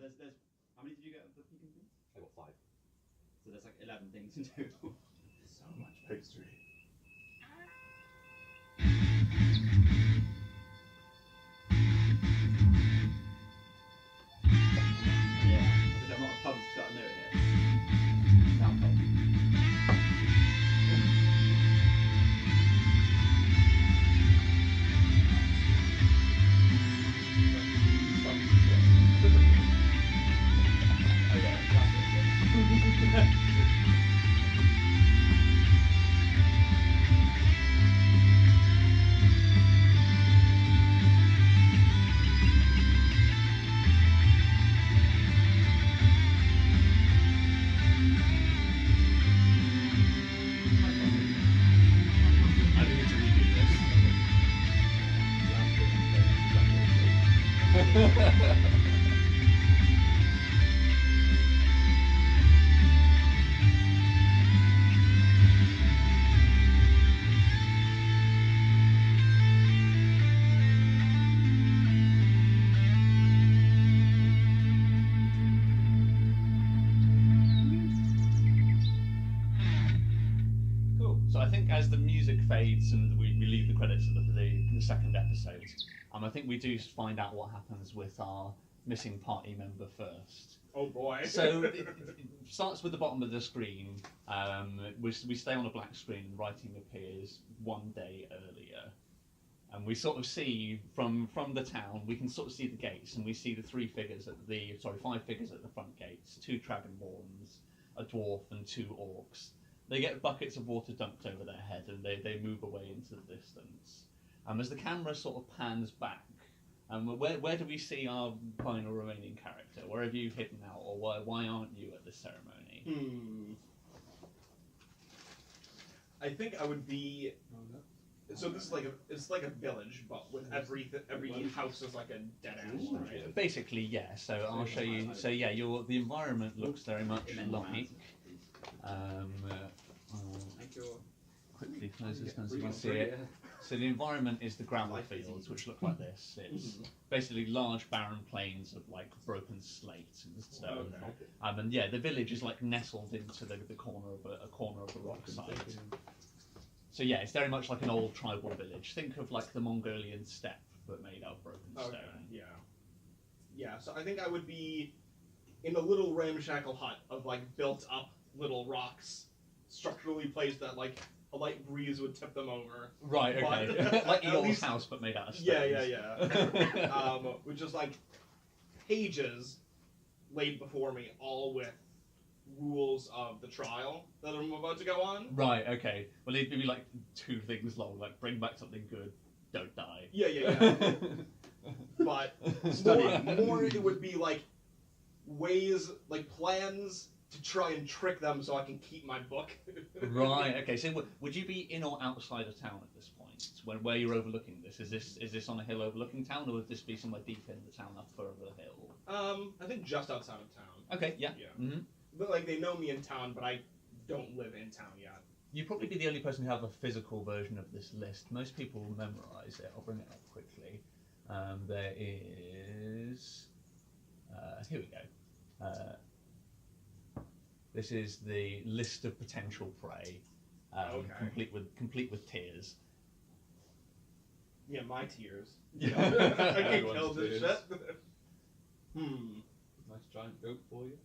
there's how many did you get of the pecan things? I got 5. So there's like 11 things in total. So much. Pastry. Yeah, because I'm not a pub to start a note here. Sound pub. Oh yeah, that's it. I do need to redo this. Cool. So I think as the music fades and we leave the credits at the second episode, I think we do find out what happens with our missing party member first. Oh boy. So it starts with the bottom of the screen. We stay on a black screen and writing appears one day earlier. And we sort of see from the town, we can sort of see the gates, and we see the 5 figures at the front gates, 2 dragonborns, a dwarf and 2 orcs. They get buckets of water dumped over their head and they move away into the distance. As the camera sort of pans back, where do we see our final remaining character? Where have you hidden out, or why aren't you at this ceremony? I think I would be. So this is it's like a village, but with every house is like a dead end, right? Basically, yeah. So I'll show you. So yeah, the environment looks very much like. Thank you. Quickly close this down so you can see it. So the environment is the gravel fields, which look like this. It's basically large barren plains of like broken slate and stone. And yeah, the village is like nestled into the corner of a corner of the rock side. So yeah, it's very much like an old tribal village. Think of like the Mongolian steppe, but made out of broken stone. Yeah. Yeah. So I think I would be in a little ramshackle hut of like built up little rocks, structurally placed that like a light breeze would tip them over. Right, okay. But, like Eeyores' least, house, but made out of stone. Yeah. With just like pages laid before me, all with rules of the trial that I'm about to go on. Right, okay. Well, it'd be like 2 things long, like bring back something good, don't die. Yeah. But more it would be like ways, like plans to try and trick them so I can keep my book. Right. Okay. So would you be in or outside of town at this point? Where you're overlooking this? Is this on a hill overlooking town, or would this be somewhere deep in the town, up further the hill? I think just outside of town. Okay. Yeah. Yeah. Mm-hmm. But like they know me in town, but I don't live in town yet. You'd probably be the only person who have a physical version of this list. Most people will memorize it. I'll bring it up quickly. There is. Here we go. This is the list of potential prey, complete with tears. Yeah, my tears. Yeah. I can kill this shit. Nice giant goat for you.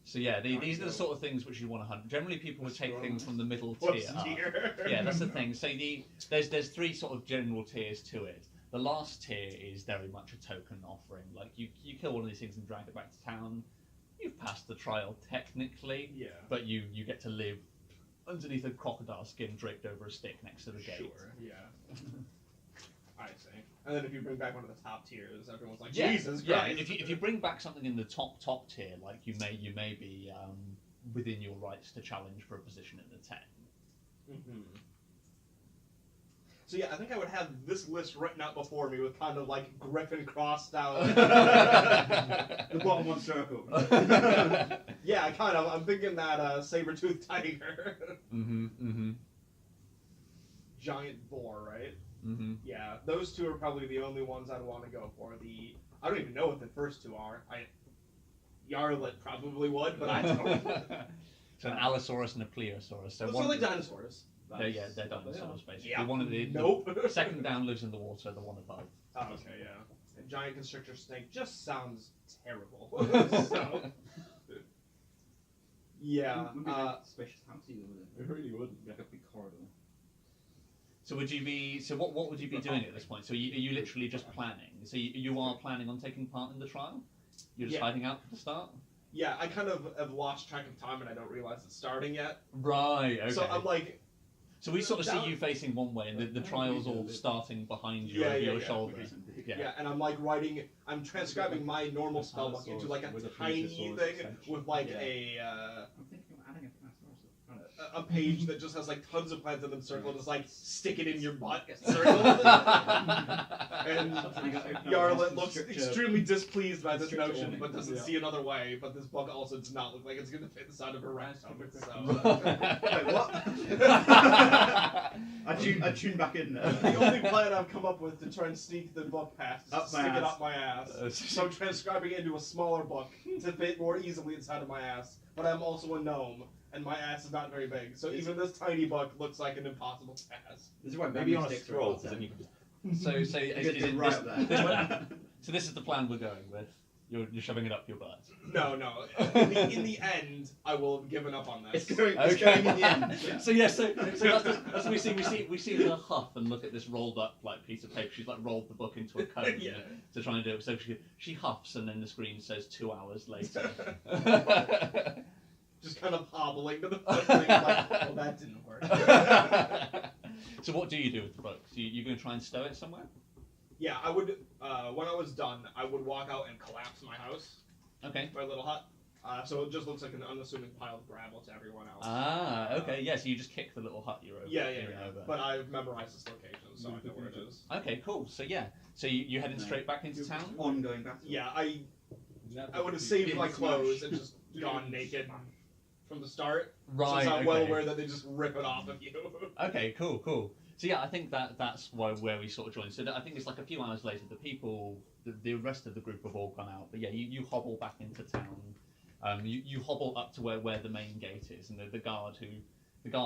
So yeah, these are the sort of things which you want to hunt. Generally, people would take things from the middle tier up. Yeah, that's the thing. So there's 3 sort of general tiers to it. The last tier is very much a token offering. Like you kill one of these things and drag it back to town. You've passed the trial technically, but you get to live underneath a crocodile skin draped over a stick next to the gate. Sure, yeah. I see. And then if you bring back one of the top tiers, everyone's like, Yeah, Jesus Christ. yeah. If you bring back something in the top tier, like you may be within your rights to challenge for a position in the 10. Mm-hmm. So yeah, I think I would have this list written out before me with kind of like Griffin crossed out. The bottom one circle. Yeah, kind of. I'm thinking that saber-toothed tiger. Giant boar, right? Yeah, those 2 are probably the only ones I'd want to go for. I don't even know what the first 2 are. Yarlet probably would, but I don't. So an Allosaurus and a Plesiosaurus. So Those one are like dinosaurs. they're dinosaurs basically. Yeah. One of the Nope. second down lives in the water. The one above. Oh, okay, yeah. A giant constrictor snake just sounds terrible. So, yeah. Would be like a spacious house either, would it? It really would. Like a big corridor. So would you be? So what would you be doing at this point? So are you literally just planning? So you are planning on taking part in the trial? You're just Yeah. hiding out for the start? Yeah, I kind of have lost track of time and I don't realize it's starting yet. Right. Okay. So I'm like, So we sort of see down- you facing one way, and the trial's all starting behind you Yeah, over yeah, your yeah. shoulder. yeah. Yeah. and I'm like I'm transcribing my normal spellbook into like a With a tiny plesiosaurus thing extension. with like Yeah. a I'm thinking of adding a Tyrannosaurus. a page that just has like tons of plants in them circled, just like stick it in your butt Yes. circled. And Something I open up Yarlet and looks strict, extremely displeased by this strict notion, warning. but doesn't Yeah. see another way. But this book also does not look like it's going to fit the side of her rat stomach. So Wait, what? I tune back in there. the only plan I've come up with to try and sneak the book past is Up to my stick it ass. up my ass. So I'm transcribing it into a smaller book to fit more easily inside of my ass. But I'm also a gnome, and my ass is not very big. So even this tiny book looks like an impossible task. This is why Maybe memory on a sticks are scroll, all because then you can just. So You is get it right this, up this there. one- so this is the plan we're going with. You're shoving it up your butt. No. In the end, I will have given up on It's this. going, it's Okay. going in the end. Yeah. So yeah, so that's what we see. We see her huff and look at this rolled up like piece of paper. She's like rolled the book into a cone Yeah. to try and do it. So she huffs, and then the screen says 2 hours later. Just kind of hobbling to the front, like, well, that didn't work. So what do you do with the book? So you going to try and stow it somewhere? Yeah, I would. When I was done, I would walk out and collapse my house, Okay. my little hut. So it just looks like an unassuming pile of gravel to everyone else. Ah, okay. Yeah, so you just kick the little hut you're over. Yeah. you're over. But I've memorized this location, so I know where it is. Okay, cool. So yeah, so you heading straight back into town? Ongoing battle. Yeah, I would have saved my clothes and just gone naked from the start. Right. Since I'm well okay. aware that they just rip it off of you. Okay, cool. So yeah, I think that's where we sort of joined. So I think it's like a few hours later, the rest of the group have all gone out. But yeah, you hobble back into town. You hobble up to where the main gate is, and the guard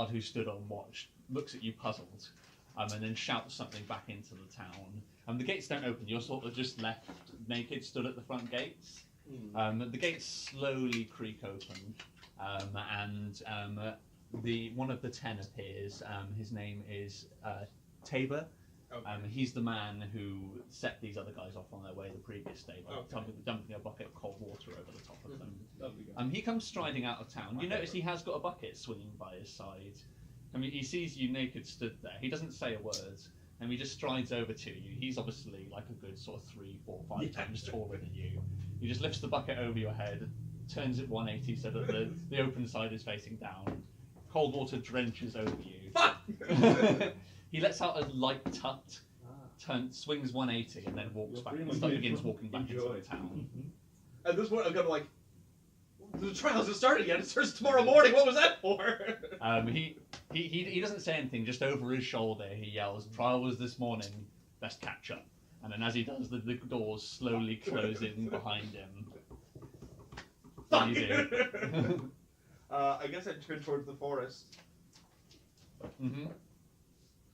who stood on watch looks at you puzzled, and then shouts something back into the town. The gates don't open. You're sort of just left naked, stood at the front gates. The gates slowly creak open, and one of the 10 appears. His name is Tabor. Okay. He's the man who set these other guys off on their way the previous day by dumping a bucket of cold water over the top of them. Lovely guy. He comes striding out of town. You notice he has got a bucket swinging by his side. I mean, he sees you naked stood there. He doesn't say a word, and he just strides over to you. He's obviously like a good sort of 3, 4, 5 times taller than you. He just lifts the bucket over your head, turns it 180 so that the open side is facing down. Cold water drenches over you. He lets out a light tut, swings 180, and then walks back. Begins walking back into the town. At this point, I'm kind of like, the trial hasn't started yet. It starts tomorrow morning. What was that for? He doesn't say anything. Just over his shoulder, he yells, "Trial was this morning. Best catch up." And then as he does, the doors slowly close in behind him. What do you do? I guess I'd turn towards the forest. Mm-hmm.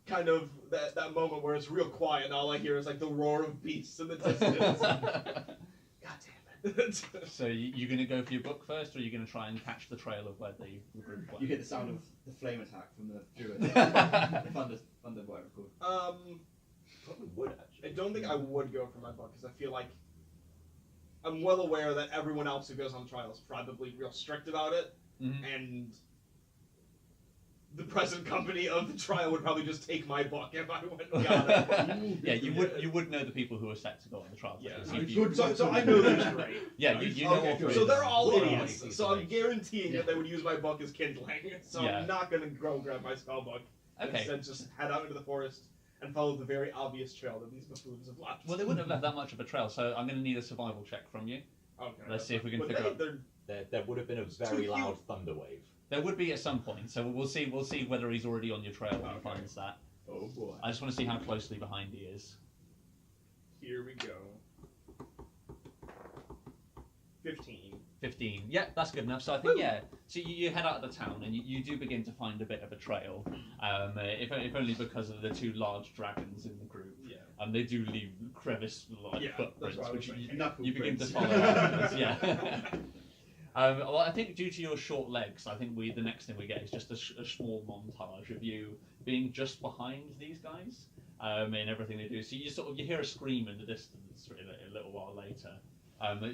Kind of that moment where it's real quiet and all I hear is like the roar of beasts in the distance. God damn it. So you going to go for your book first, or are you going to try and catch the trail of where the group went? You hear the sound of the flame attack from the druid. the thunder, whatever it's called. Probably would actually. I don't think I would go for my book because I feel like I'm well aware that everyone else who goes on trial is probably real strict about it, and the present company of the trial would probably just take my book if I went and got it. Yeah, you would know the people who are set to go on the trial. Yeah, So if you- so I know they're straight. yeah, you know Okay, all three. so of they're them. all Well, idiots. like, So I'm guaranteeing Yeah. that they would use my book as kindling. So Yeah. I'm not gonna go grab my spell book. Okay. Instead, just head out into the forest and follow the very obvious trail that these buffoons have left. Well, they wouldn't have left that much of a trail, so I'm going to need a survival check from you. Okay. Let's see if we can But figure out. There would have been a very cute. loud thunder wave. There would be at some point, so we'll see whether he's already on your trail when he Okay. finds that. Oh boy. I just want to see how closely behind he is. Here we go. 15. 15. Yeah, that's good enough. So I think, yeah. So you head out of the town and you do begin to find a bit of a trail. If only because of the two large dragons in the group. Yeah. They do leave crevice-like Yeah, footprints, that's what I was which thinking. you begin to Knuckle follow afterwards. Yeah. Well, I think due to your short legs, I think the next thing we get is just a small montage of you being just behind these guys in everything they do. So you hear a scream in the distance a little while later.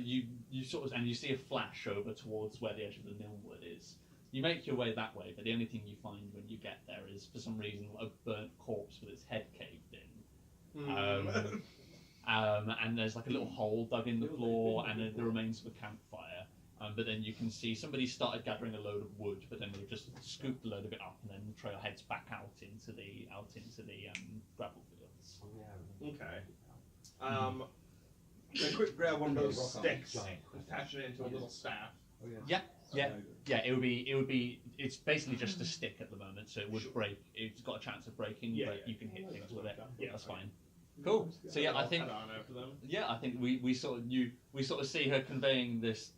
You see a flash over towards where the edge of the Nilmwood is. You make your way that way, but the only thing you find when you get there is, for some reason, a burnt corpse with its head caved in. And there's like a little hole dug in the floor, and the remains of a campfire. But then you can see somebody started gathering a load of wood, but then they've just scooped a load of it up, and then the trail heads back out into the gravel fields. Okay. A quick grab one of those sticks, attach it into a little staff. Oh, Yeah. Yeah, it would be. It's basically just a stick at the moment, so it would break. It's got a chance of breaking, but you can hit things with it. Yeah, That's fine. Cool. So yeah, I think. Head on after them. Yeah, I think we sort of see her conveying this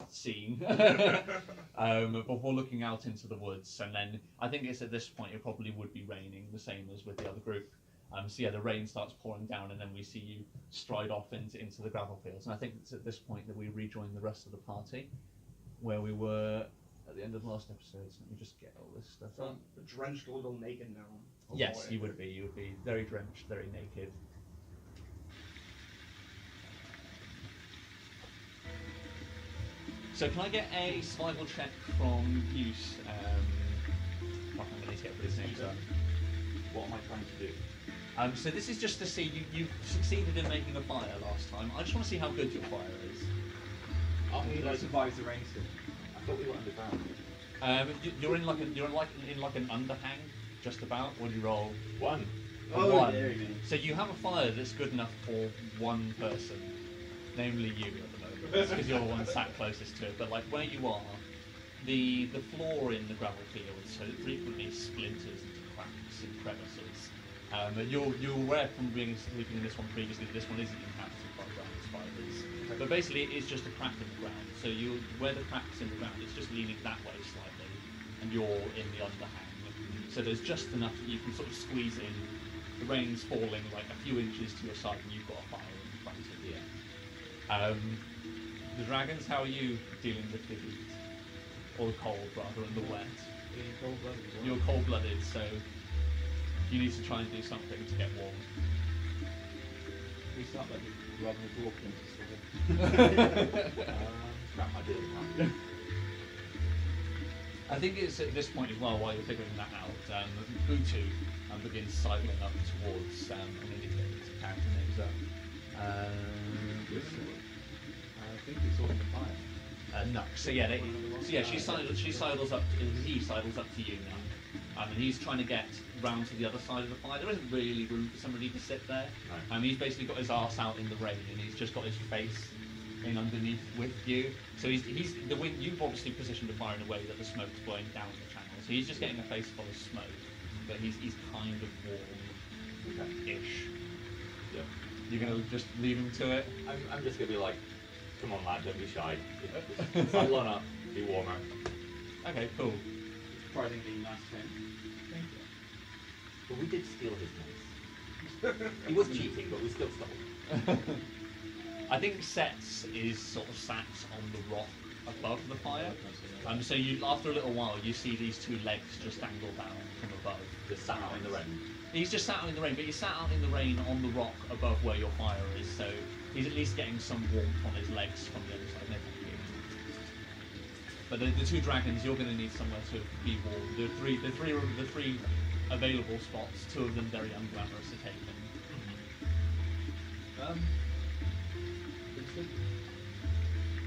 scene before looking out into the woods, and then I think it's at this point it probably would be raining, the same as with the other group. So yeah, the rain starts pouring down, and then we see you stride off into the gravel fields, and I think it's at this point that we rejoin the rest of the party, where we were at the end of the last episode. So let me just get all this stuff So up. I'm drenched, a little naked now. Oh, Yes, boy. you would be. You would be very drenched, very naked. So can I get a survival check from Hughes? I'm going to need to get everybody's names up. What am I trying to do? So this is just to see you succeeded in making a fire last time. I just want to see how good your fire is. He survives the rainstorm. I thought we were underground. You're in like an underhang, just about. What do you roll? One. A one. there you go. So you have a fire that's good enough for one person, namely you at the moment, because you're the one sat closest to it. But like where you are, the floor in the gravel fields so it frequently splinters into cracks and crevices. You're aware from being sleeping in this one previously that this one isn't inhabited by ground spiders. But basically it's just a crack in the ground. So where the crack's in the ground, it's just leaning that way slightly, and you're in the underhang. So there's just enough that you can sort of squeeze in. The rain's falling like a few inches to your side, and you've got a fire in front of you. The dragons, how are you dealing with the heat? Or the cold, rather, and the wet? You're cold-blooded, so you need to try and do something to get warm. We start like rather than walking. Scrap my deal. I think it's at this point as well, while you're figuring that out, Butu begins sidling up towards, I'm going to get his character names up. I think it's all in the fire. Nux. So yeah, she sidles up. He sidles up to you now, and he's trying to get round to the other side of the fire. There isn't really room for somebody to sit there. No. He's basically got his arse out in the rain, and he's just got his face in underneath with you. So he's the wind. You've obviously positioned the fire in a way that the smoke's blowing down the channel. So he's just getting a face full of smoke, but he's kind of warm-ish. Yeah. You're gonna just leave him to it. I'm just gonna be like, come on lad, don't be shy. Sidle on up, be warmer. Okay, cool. Surprisingly nice thing. Thank you. But we did steal his nose. He was cheating, but we still stole. I think Sets is sort of sat on the rock above the fire. So after a little while, you see these two legs just dangle down from above. Just sat out in the rain. He's just sat out in the rain, but he's sat out in the rain on the rock above where your fire is, so he's at least getting some warmth on his legs from the other side. No, thank you. But the two dragons, you're going to need somewhere to be warm. The three available spots, two of them very unglamorous to take them.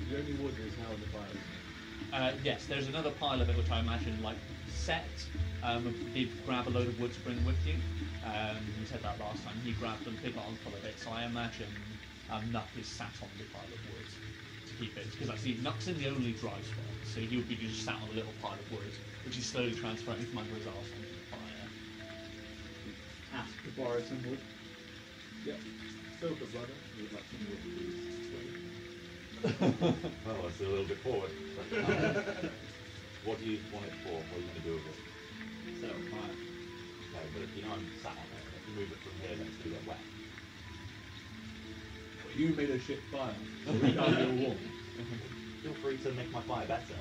The only wood is now in the fire. Yes, there's another pile of it which I imagine like Set did grab a load of wood to bring with you. We said that last time. He grabbed a big armful of it, so I imagine Nuck is sat on the pile of wood to keep it. Because I see Nuck's in the only dry spot, so he would be just sat on a little pile of wood, which he's slowly transferring from under his arse onto the fire. Ask to borrow some wood. Yep. Silver brother. We'd like some wood, please. Well, it's a little bit forward. But, what do you want it for? What are you going to do with it? Set it on fire. Okay, but if you know I'm sat on it, if you move it from here, then it's going to get wet. Well, you made a shit fire, so we can't get warm. Feel free to make my fire better.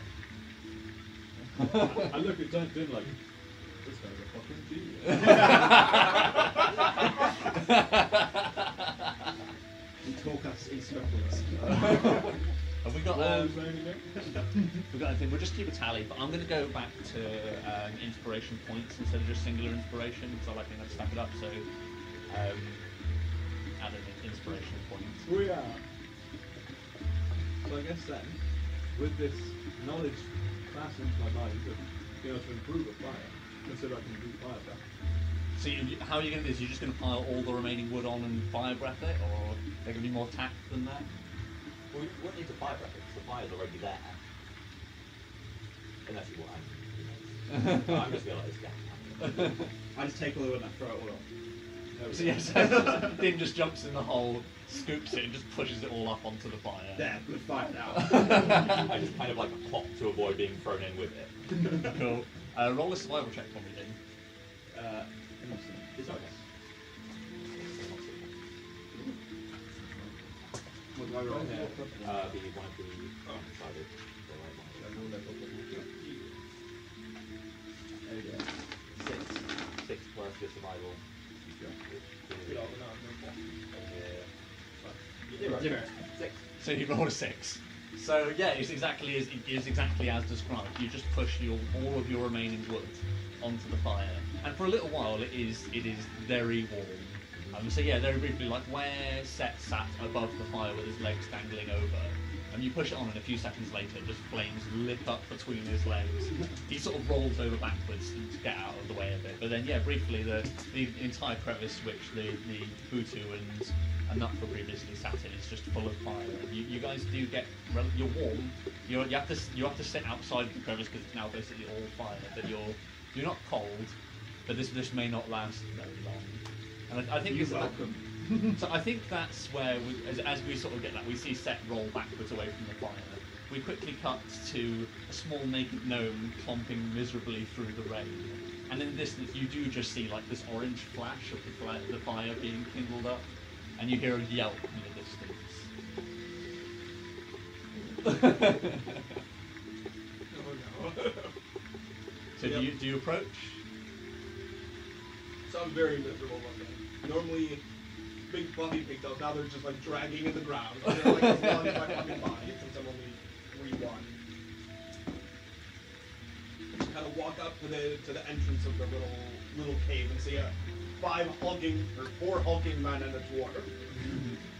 I look at Tim like, this guy's a fucking genius. We talk us instructors. Have we got What was his name again? we've got anything? We'll just keep a tally, but I'm going to go back to inspiration points instead of just singular inspiration because I like to stack it up. So add an inspiration point. We are. So I guess then, with this knowledge passed into my mind of being able to improve a fire, consider I can do fire breath. So how are you going to do this? You're just going to pile all the remaining wood on and fire breath it, or are there going to be more tact than that? Well, you wouldn't need to fire breath it because the fire's already there. Unless you want. I'm just going to let this go. I just take all the wood and I throw it all off. So yes, Dean just jumps in the hole, scoops it, and just pushes it all up onto the fire. There, good fire now. I just kind of like pop to avoid being thrown in with it. Cool. Roll a survival check for me, Dean. It's okay. What do I roll here? The one of the undecided. The right one. There we go. 6. 6 plus your survival. Zero. 6. So you rolled a 6. So yeah, it's exactly as described. You just push all of your remaining wood onto the fire, and for a little while it is very warm. So yeah, very briefly, like where Set sat above the fire with his legs dangling over, and you push it on, and a few seconds later, just flames lip up between his legs. He sort of rolls over backwards to get out of the way of it. But then, yeah, briefly, the entire crevice which the Butu and Nut were previously sat in is just full of fire. And you guys do get you're warm. You have to sit outside of the crevice because it's now basically all fire. But you're not cold. But this may not last very long. And I think You're it's welcome. So I think that's where, as we sort of get that, we see Set roll backwards away from the fire. We quickly cut to a small naked gnome clomping miserably through the rain. And in the distance, you do just see like this orange flash of the fire being kindled up, and you hear a yelp in the distance. Oh no. So do you approach? Sounds very miserable looking. Normally, big fluffy pigtails, now they're just like dragging in the ground. They're like as long as my fucking body since I'm only 3'1". Just kind of walk up to the entrance of the little cave and see 4 hulking men and a dwarf.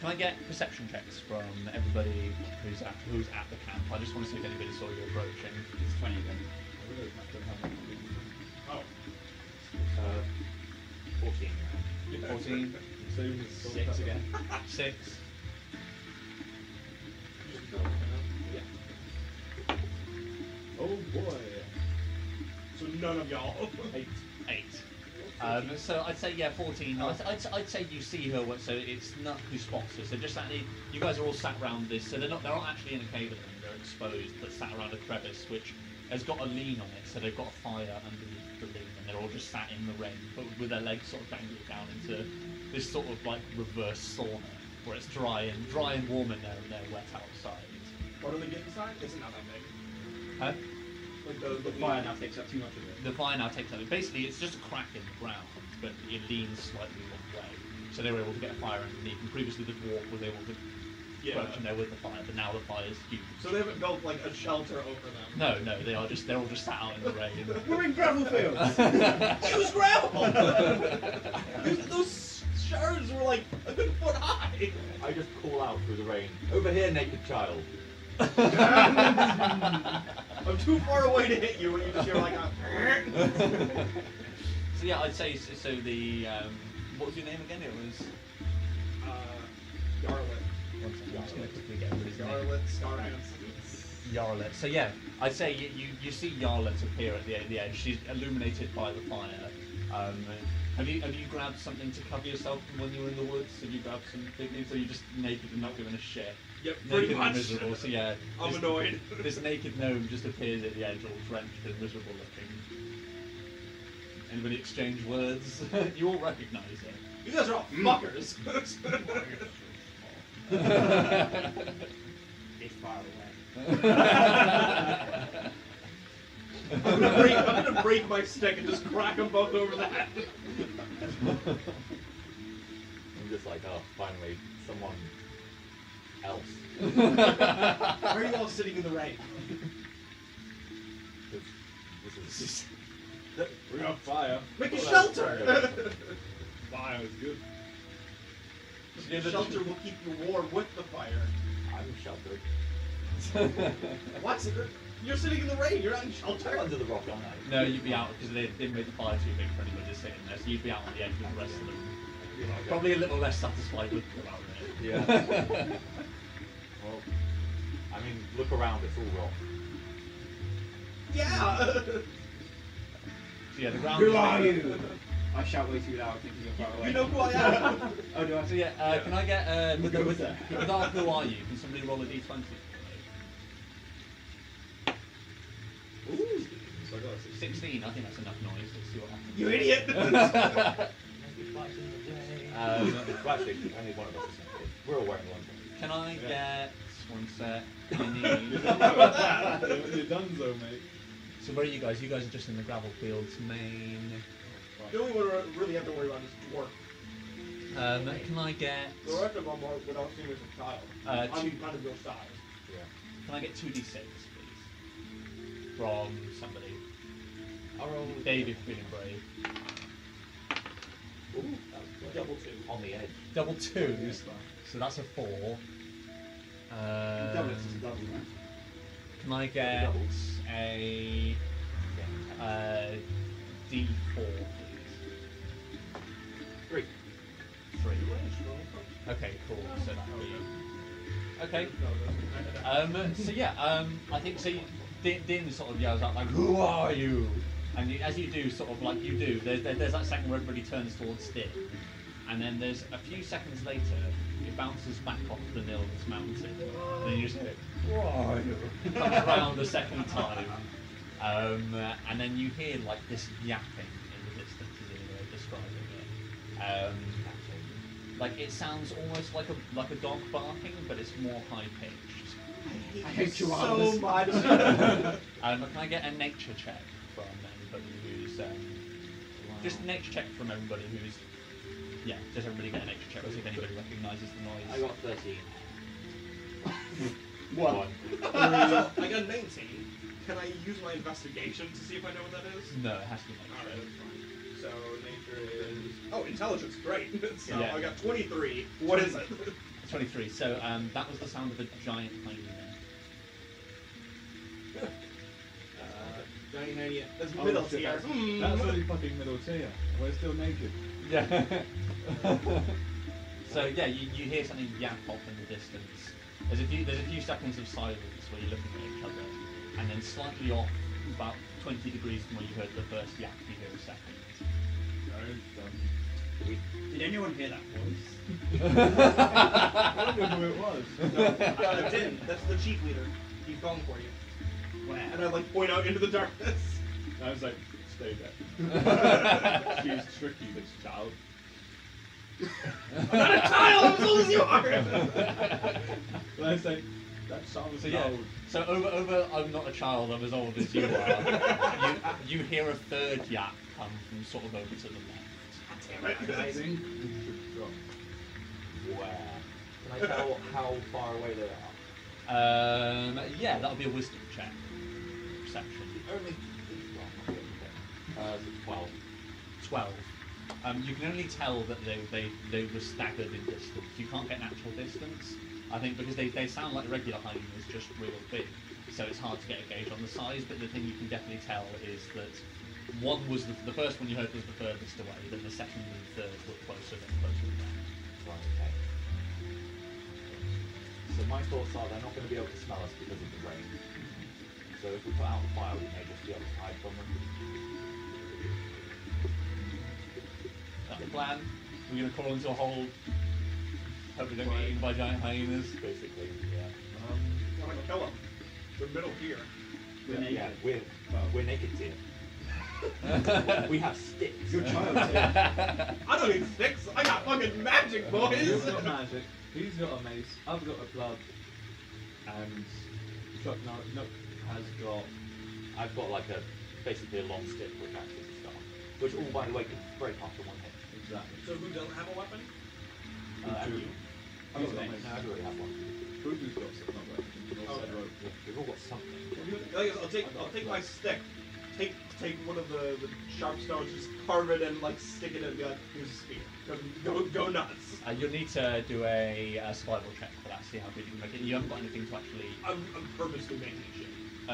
Can I get perception checks from everybody who's at the camp? I just want to see if anybody saw you approaching. It's 20 then. Oh. 14. 14, Same as 6 again. 6. Oh boy. So none of y'all. 8. 8. So I'd say 14. I'd say you see her. So it's Nut who spots her. So just that you guys are all sat around this. So they're not actually in a cave at the moment. They're exposed, but sat around a crevice which has got a lean on it. So they've got a fire underneath the lean, and they're all just sat in the rain, but with their legs sort of dangling down into this sort of like reverse sauna, where it's dry and warm in there, and they're wet outside. What on the getting side? It's not that big. Huh? Like The fire now takes up too much of it. The fire now takes over. Basically, it's just a crack in the ground, but it leans slightly one way. So they were able to get a fire underneath, and previously the dwarf was able to approach in there with the fire, but now the fire's huge. So they haven't built like a shelter over them. No, they're all just sat out in the rain. We're in gravel fields! Use gravel! those shards were like a good foot high. I just call out through the rain. Over here, naked child. I'm too far away to hit you when you just hear like a... So yeah, I'd say so. The what was your name again? It was Yarlet. I'm just gonna quickly get everybody's name. Yarlet, Scarhands. Yarlet. So yeah, I'd say you see Yarlet appear at the edge. She's illuminated by the fire. Have you grabbed something to cover yourself from when you were in the woods? Have you grabbed some big things, or are you just naked and not giving a shit? Yep, naked pretty and much. miserable. So yeah, I'm this- annoyed. This naked gnome just appears at the edge, all drenched and miserable looking. Anybody exchange words? You all recognise it. You guys are all fuckers. It's far away. I'm gonna break my stick and just crack them both over the head. I'm just like, oh, finally, someone else. Why are you all sitting in the rain? This is We got fire. Make a Well, shelter! Fire is good. Shelter will keep you warm with the fire. I'm sheltered. What? You're sitting in the rain, you're not in I'm shelter. under the rock, aren't I? No, you'd be out because they didn't make the fire too big for anybody just sitting there. So you'd be out on the edge with the rest of them. Probably a little less satisfied with about it. Yeah. Well, I mean, look around, it's all rock. Yeah! So yeah, the ground. Who is- are you? I shout way too loud, thinking you're far away. You know who I am! Oh, do I? So yeah, can I get with Go with there. our who are you? Can somebody roll a d20 for me? Ooh. So I got a 16. 16. I think that's enough noise. Let's see what happens. You idiot! Well, actually, only one of us is naked. We're all wearing one thing. Can I get one sec? I need. You're donezo, mate. So where are you guys? You guys are just in the gravel fields, main. The only one I really have to worry about is dwarf. Can I get? The rest of them are without seeing as a child. I'm two- kind of your size. Yeah. Can I get 2d6, please? From somebody. I'll roll Dave, if you're feeling brave. Ooh, that was good. Double two. On the edge. Double twos. So that's a 4. Double, it's a double, man. Can I get Doubles. a D4, please? 3. 3. Okay, cool. So that'll be. Okay. So yeah, I think so. Din sort of yells out like, "Who are you?" And as you do, sort of like you do, there's that second where everybody turns towards Din, and then there's a few seconds later, it bounces back off the Nils mountain, and then you just hear, "Who are you?" It comes around a second time, and then you hear like this yapping in the distance, is the way of describing it. Like it sounds almost like a dog barking, but it's more high pitched. I hate you so all. much. Can I get a nature check from anybody who's just nature check from everybody who's just everybody get a nature check. Let's see if anybody recognises the noise. I got 13. One. I got 19. Can I use my investigation to see if I know what that is? No, it has to be Alright, nature. that's fine. So nature is intelligence, great. So Yeah. I got 23. What is it? 23. So that was the sound of a giant hyena. Giant idiot. That's Oh, middle shit, tier. That's only fucking middle tier. We're still naked. Yeah. So yeah, you hear something yap off in the distance. There's a few seconds of silence where you're looking at each other, and then slightly off, about 20 degrees from where you heard the first yap, you hear a second. Did anyone hear that voice? I don't know who it was. Din, that's the chief leader. He's calling for you. Where? And I like point out into the darkness. I was like, stay there. She's tricky, this child. I'm not a child, I'm as old as you are! And I say, that sounds So yeah, loud. so over I'm not a child, I'm as old as you are. you hear a third yap come from sort of over to the left. Damn it. Amazing. Where? Can I tell how far away they are? Yeah, that'll be a wisdom check. Perception. Only. Well, 12. 12. You can only tell that they were staggered in distance. You can't get an actual distance. I think because they sound like regular hyenas, just real big. So it's hard to get a gauge on the size, but the thing you can definitely tell is that one was the first one you heard was the furthest away, then the second and third were closer than them. Right, okay. So my thoughts are they're not going to be able to smell us because of the rain. So if we put out the fire, we may just be able to hide from them. That's the plan. We're going to crawl into a hole, Hope we don't get eaten by giant hyenas. Basically, yeah. I'm gonna kill him. They're middle here. Yeah, we're naked here. We have sticks. Your child's here. I don't need sticks. I got fucking magic, boys. You've got magic. He's got a mace. I've got a club. And Chuck Nook has got. I've got like basically a long stick which acts as a staff. Which all, by the way, can break after one hit. Exactly. So who doesn't have a weapon? You. I've got a mace. No, I already have one. Fuku's got something, not weapons. He's also Okay. rope. We've all got something. I'll take my stick. Take one of the sharp stones, just carve it and like stick it in and be like, here's a spear. Go nuts. You'll need to do a survival check for that, see how good you can make it. You haven't got anything to actually... I'm purposely making shit.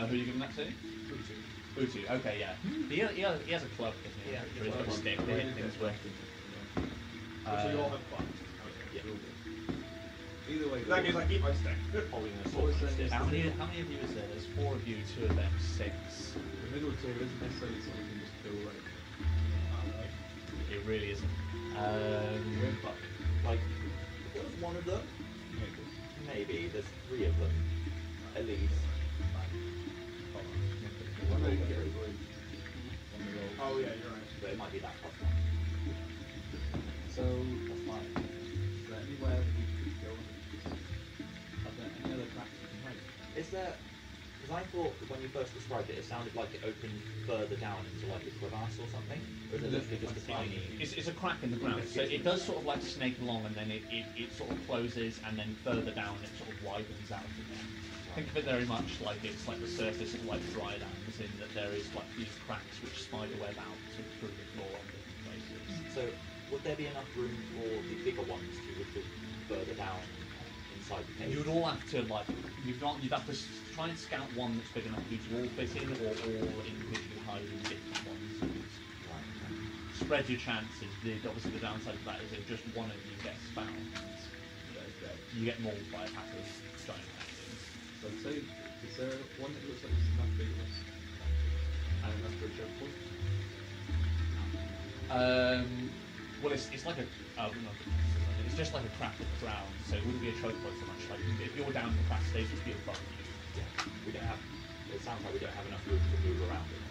who are you giving that to? Utu. Okay, yeah. He has a club, doesn't he? Yeah. He's got a stick. They hit things with. So you all have fun. Yeah. Either way, In that case, I keep my stick. Holding a What was sword. saying is How many of you is there? There's 4 of you, 2 of them, 6. the middle tier isn't necessarily something you can just kill away. It really isn't. You're in fuck. Like, if there was one of them, maybe. There's 3 of them. At least. One of them get a break on the roll. Oh yeah, you're right. But it might be that +1. So, That's fine. is there anywhere that you could go? Are there any other tracks you can make? Is there... Because I thought that when you first described it, it sounded like it opened further down into like a crevasse or something. Or is it literally just a tiny... It's a crack in the ground, so it does sort of like snake along, and then it sort of closes, and then further down it sort of widens out again. Think of it very much like it's like the surface of like dry lands, in that there is like these cracks which spider web out through the floor in different places. So, would there be enough room for the bigger ones to retreat further down inside the cave? You would all have to like you'd have to try and scout one that's big enough for you to all fit in, or all individually hide in different ones. Right. Spread your chances. Obviously the downside of that is if just one of you gets found, you get mauled by a pack of giant dragons. So I'd say, is there one that looks like it's enough big enough and enough for a choke point? Well, it's like a it's just like a crack in the ground, so it wouldn't be a choke point so much. Like if you're down in the crack, they just be above you. Yeah. We don't have... It sounds like we don't have enough room to move around it.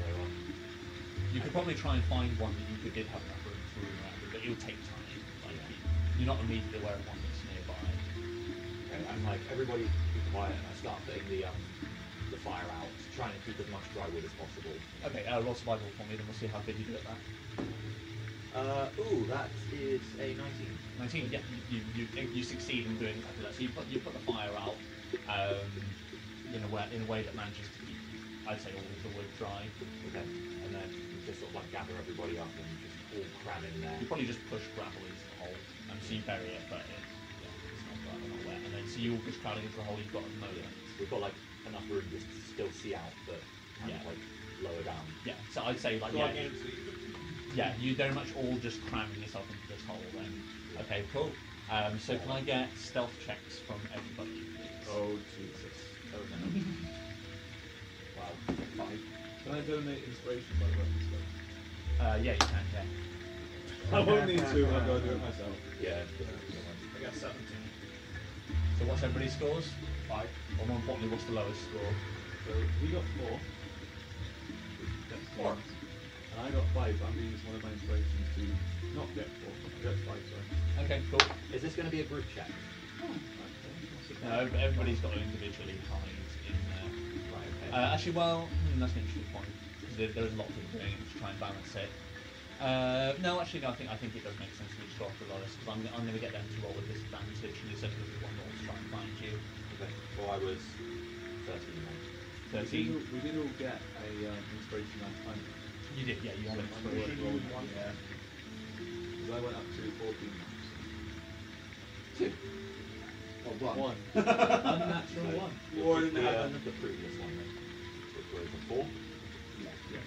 So, You could probably try and find one that you did have enough room to move around, but it would take time. Like you're not immediately aware of one that's nearby. okay, I'm like, everybody be quiet, and I start putting the fire out, trying to keep as much dry wood as possible. Okay, roll survival for me, then we'll see how good you do at that. Ooh, that is a 19. 19, yeah, you succeed in doing exactly that. So you put the fire out in a way that manages to keep, I'd say, all of the wood dry. Okay. And then just sort of like gather everybody up and just all cram in there. You probably just push gravel into the hole, so you bury it, but it's not dry, not wet. And then so you all just crowding into the hole you've got at the moment. We've got like enough room just to still see out, but kind of like lower down. Yeah, so I'd say like yeah, you very much all just cramming yourself into this hole then. Okay, cool. So can I get stealth checks from everybody, please? Oh Jesus. Oh no. Wow. 5. Can I donate inspiration by the weapons though? Yeah, you can, yeah. I won't need to, I've got to do it myself. Yeah. I got 17. So what's everybody's scores? 5. Or more importantly, what's the lowest score? So he got 4. That's 4. And I got 5, but I'm going to use one of my inspirations to not get 4. Get 5, sorry. Okay, cool. Is this going to be a group check? No, everybody's got to individually hide in there. Right, okay. Actually, well, that's an interesting point, because there's a lot of people doing it to try and balance it. No, actually, no, I think it does make sense to just go off the lowest, because I'm going to get them to roll with disadvantage, and instead of everyone roll to try and find you. Okay. Well, I was 13 then. 13. We did all get a inspiration last time. You did, yeah, you have an inspiration. Yeah. Because I went up to 14 marks. 2. Oh, 1. Unnatural 1. More than that. The previous one then, which was a 4. Yeah.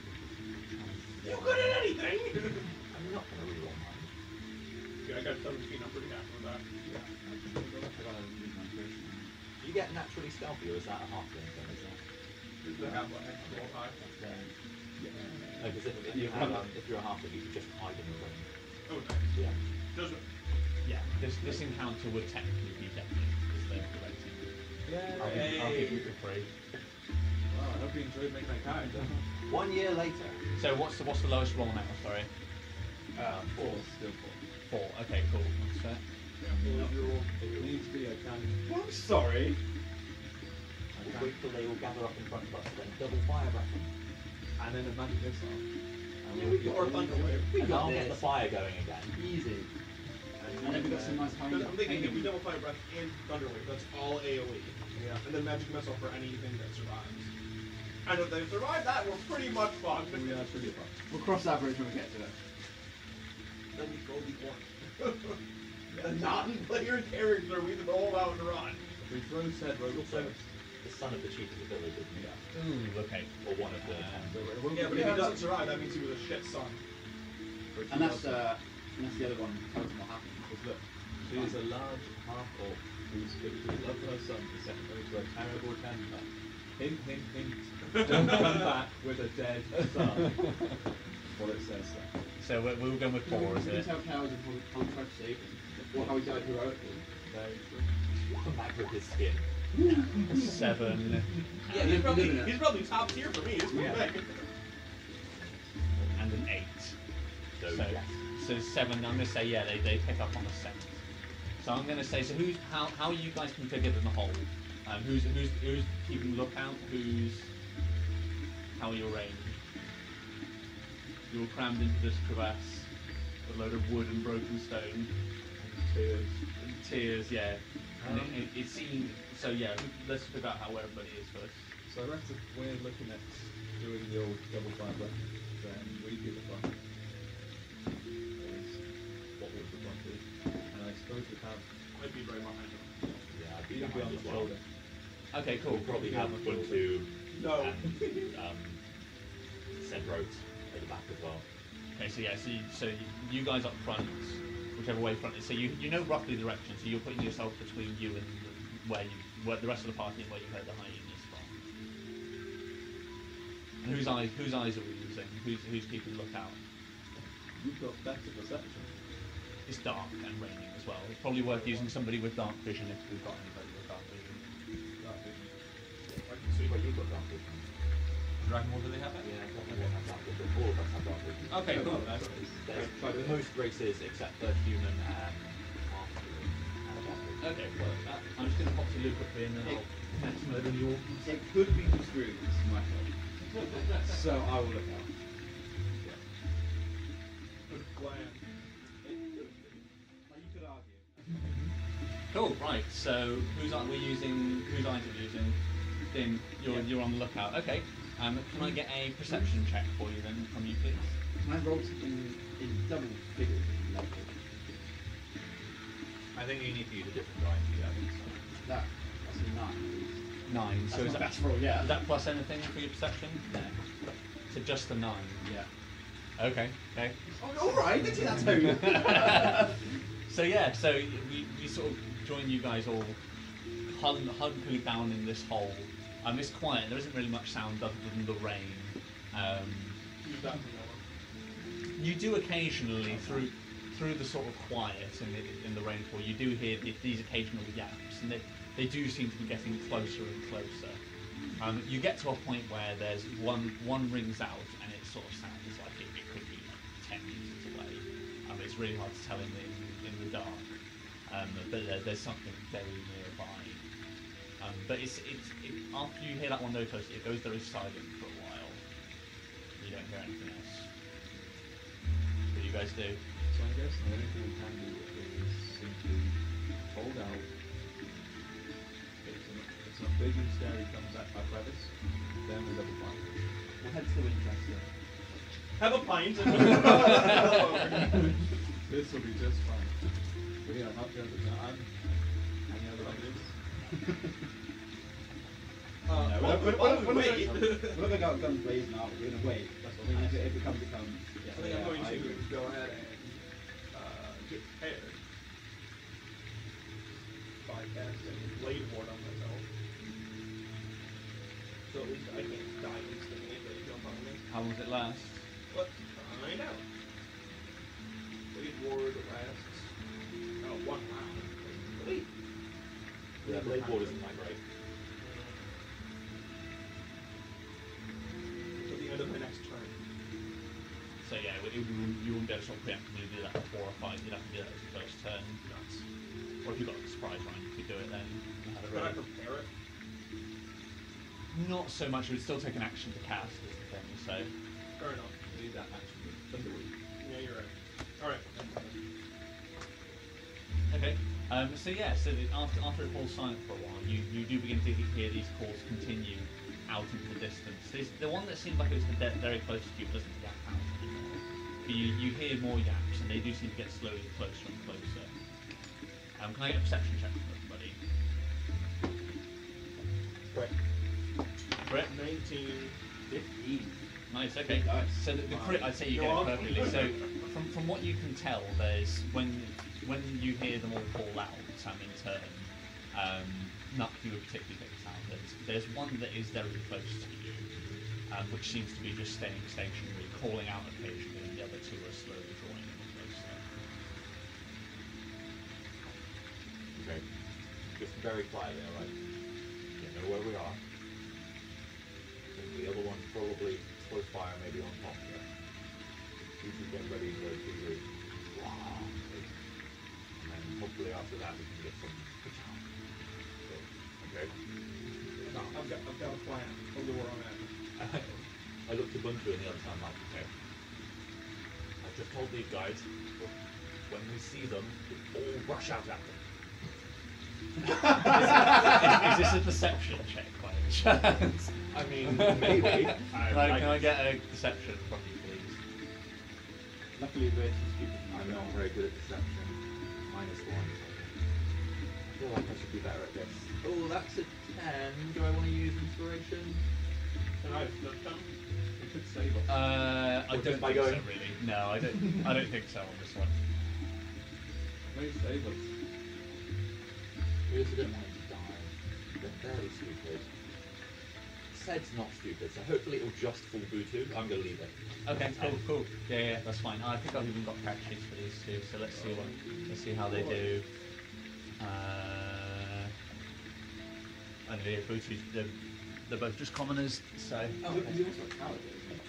You good at anything? I'm not going to reroll mine. Yeah, I got 17. I'm pretty happy with that. Do you get naturally stealthy, or is that a half-thing thing as well? Does it have like roll high? Because if you're a half-thing, you can just hide in the room. Oh, nice. Yeah. Does it? Yeah, this encounter would technically be deadly because they're rating. Yeah. I'll give you for free. Well, I hope you enjoyed making that character. 1 year later. So what's the lowest roll now? Sorry. 4. Still 4. Okay, cool. That's fair. 4. It needs to be a can. I'm sorry. We'll wait till they all gather up in front of us, then double fire breath them. And then a magic missile. Yeah, we got our thunder wave. And I'll get the fire going again. Easy. And then we got some nice Because I'm thinking if we hanging. double fire breath and thunder wave, that's all AoE. Yeah. And then magic missile for anything that survives. And if they survive that, we're pretty much fucked. We are pretty fun. We'll cross that bridge when we get to it. Then we go be one. The non-player character, we can hold out and run. If we throw said rogue Also, first. the son of the chief of the village, isn't he? Ooh, okay. Or one of the. So it won't Yeah, but be if he doesn't survive, that means he was a shit son. And that's the other one. Tells them what happened. Because look, she is a large half-orc whose love for her son is set into a terrible temper. Hint, hint, hint. Don't come back with a dead son. What it says there. So we're going with 4, is Can you it? tell cows and how we tried to save him? Or how he died heroically? Very true. Come back with his skin. 7 Yeah, he's probably top tier for me. It's Yeah. perfect. and an 8. So, So, yes. so 7. I'm gonna say yeah. They pick up on the 7. So I'm gonna say so. How are you guys configured in the whole? Who's keeping lookout? How are you arranged? You're crammed into this crevasse, a load of wood and broken stone. Tears. Tears, yeah. And it seemed so. Yeah, let's figure out how everybody is first. So I reckon if we're looking at doing the old double fire breath, then we do the front. Is what would the front be? And I suppose we'd have I'd be right behind him. Yeah, I'd be either be on behind the as well. shoulder. Okay, cool. We'll probably Yeah, have I'm one, sure. two, No. and said ropes at the back as well. Okay, so yeah, so you guys up front, whichever way front is. So you know roughly the direction. So you're putting yourself between you and where the rest of the party and where you heard the hyenas from. And whose eyes are we using? Who's keeping lookout? You've got better perception. It's dark and raining as well. It's probably worth using somebody with dark vision if we've got anybody with dark vision. Dark vision. I can see. But you've got dark vision. Dragon, what do they have? Yeah, everyone has dark vision. All of us have dark vision. Okay, cool. There's most races except for human and half-human have dark vision. Okay, well, I'm just going to pop to Luke up here and then I'll catch murder you all. It could be construed as my fault. So I will look out. Good plan. You could argue. Cool, right, so whose eyes are we using? Finn, you're on the lookout. Okay, can I get a perception check for you then from you, please? Can I roll something in double figures level? I think you need to use a different die. Yeah, I think so. That's a 9 at least. 9. That's So is not that, best roll, yeah. is that plus anything for your perception? No. So just a 9. Yeah. Okay. Oh, alright, did you that too? So yeah, so we sort of join you guys all hunkering down in this hole. It's quiet. There isn't really much sound other than the rain. Use that for more. You do occasionally through the sort of quiet in the rainfall. You do hear these occasional yaps, and they do seem to be getting closer and closer. You get to a point where there's one rings out, and it sort of sounds like it could be like 10 meters away. It's really hard to tell in the dark, but there's something very nearby. But after you hear that one very close, it goes very silent for a while. You don't hear anything else. What do you guys do? So I guess the only thing we can do is simply hold out. If some big and scary comes at our crevice, then we double fire. We'll head to Winchester. Have a pint. This will be just fine. We are not going to time. Any other ideas? Wait. We're going to go guns blazing out, we're going to wait. That's what we And need if it comes, it comes. I think I'm going to go ahead and get prepared by casting Blade Ward on myself. So at least I can't die instantly if they jump on me. How long does it last? But find out. Blade Ward lasts. Oh, Yeah, blade ward isn't that great. At the end of my next turn. So yeah, you wouldn't be able to sort of preemptively do that before a fight. You'd have to do that as your first turn. Nuts. Or if you've got a surprise round, you could do it then. and have it Could I ready. prepare it? Not so much. It would still take an action to cast, is the thing. So Fair enough. You need that action. Thunderwing. Yeah, you're right. Alright. okay. So yeah. So after it falls silent for a while, you do begin to hear these calls continue out into the distance. The one that seemed like it was very close to you doesn't yap out anymore. But you hear more yaps, and they do seem to get slowly closer and closer. Can I get a perception check from everybody? Correct. Crit? 19. 15. Nice, okay. Nice. So the crit, I'd say you get it perfectly. So from what you can tell, there's when you hear them all call out in turn, Nuck you would particularly pick this out. There's one that is very close to you, which seems to be just staying stationary, calling out occasionally, and the other two are slowly drawing in closer. Okay. Just very quietly, alright. You know where we are. And the other one's probably close by or maybe on top here. We should get ready for a debrief. Wow. And then hopefully after that we can get some patrol. Okay. No, I've got a plan. I'll do where I'm at. I looked to Bunchu and the other time like, okay. I've just told these guys, when we see them, we all rush out at them. Is this a perception check by any chance? I mean, maybe. Can I get a perception from you, please? Luckily, we're too stupid. I'm not very good at deception. -1. I feel like I should be better at this. Oh, that's a 10. Do I want to use inspiration? Can I flip them? You could save us. I Or don't just by think so, going- really. No, I don't think so on this one. Please save us. We also don't want him to die. They're fairly stupid. Said's not stupid, so hopefully it'll just fool Butu. I'm going to leave it. Okay, cool. Yeah, that's fine. I think I've even got character sheets for these two, so let's see how they do. And the Butu's, they're both just commoners, so. Oh, Okay. he's also a coward, though, isn't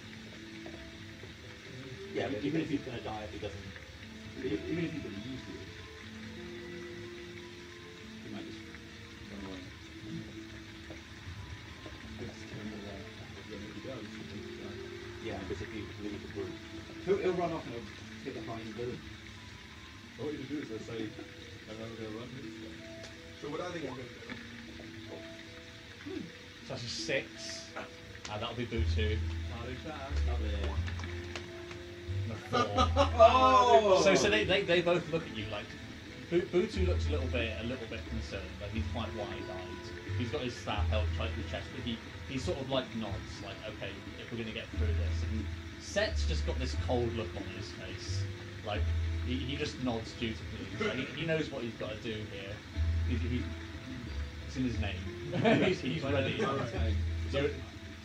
Yeah, but even if he's going to die if he doesn't... he? Even if he could use you, he might just run away. It's terrible there. Then if he does, he needs to die. Yeah, because if you leave the group... He'll run off and he'll get behind the villain. All you do is they say, I'm never going to run this way. So what I think I'm going to do. So that's a 6. That'll be Butu. Party time. And a 4. Oh! So they both look at you like Butu looks a little bit concerned, like he's quite wide-eyed. He's got his staff held tight to his chest, but he sort of like nods, like, okay, if we're gonna get through this. And Set's just got this cold look on his face, like he just nods dutifully. Like, he knows what he's got to do here. It's in his name. he's ready.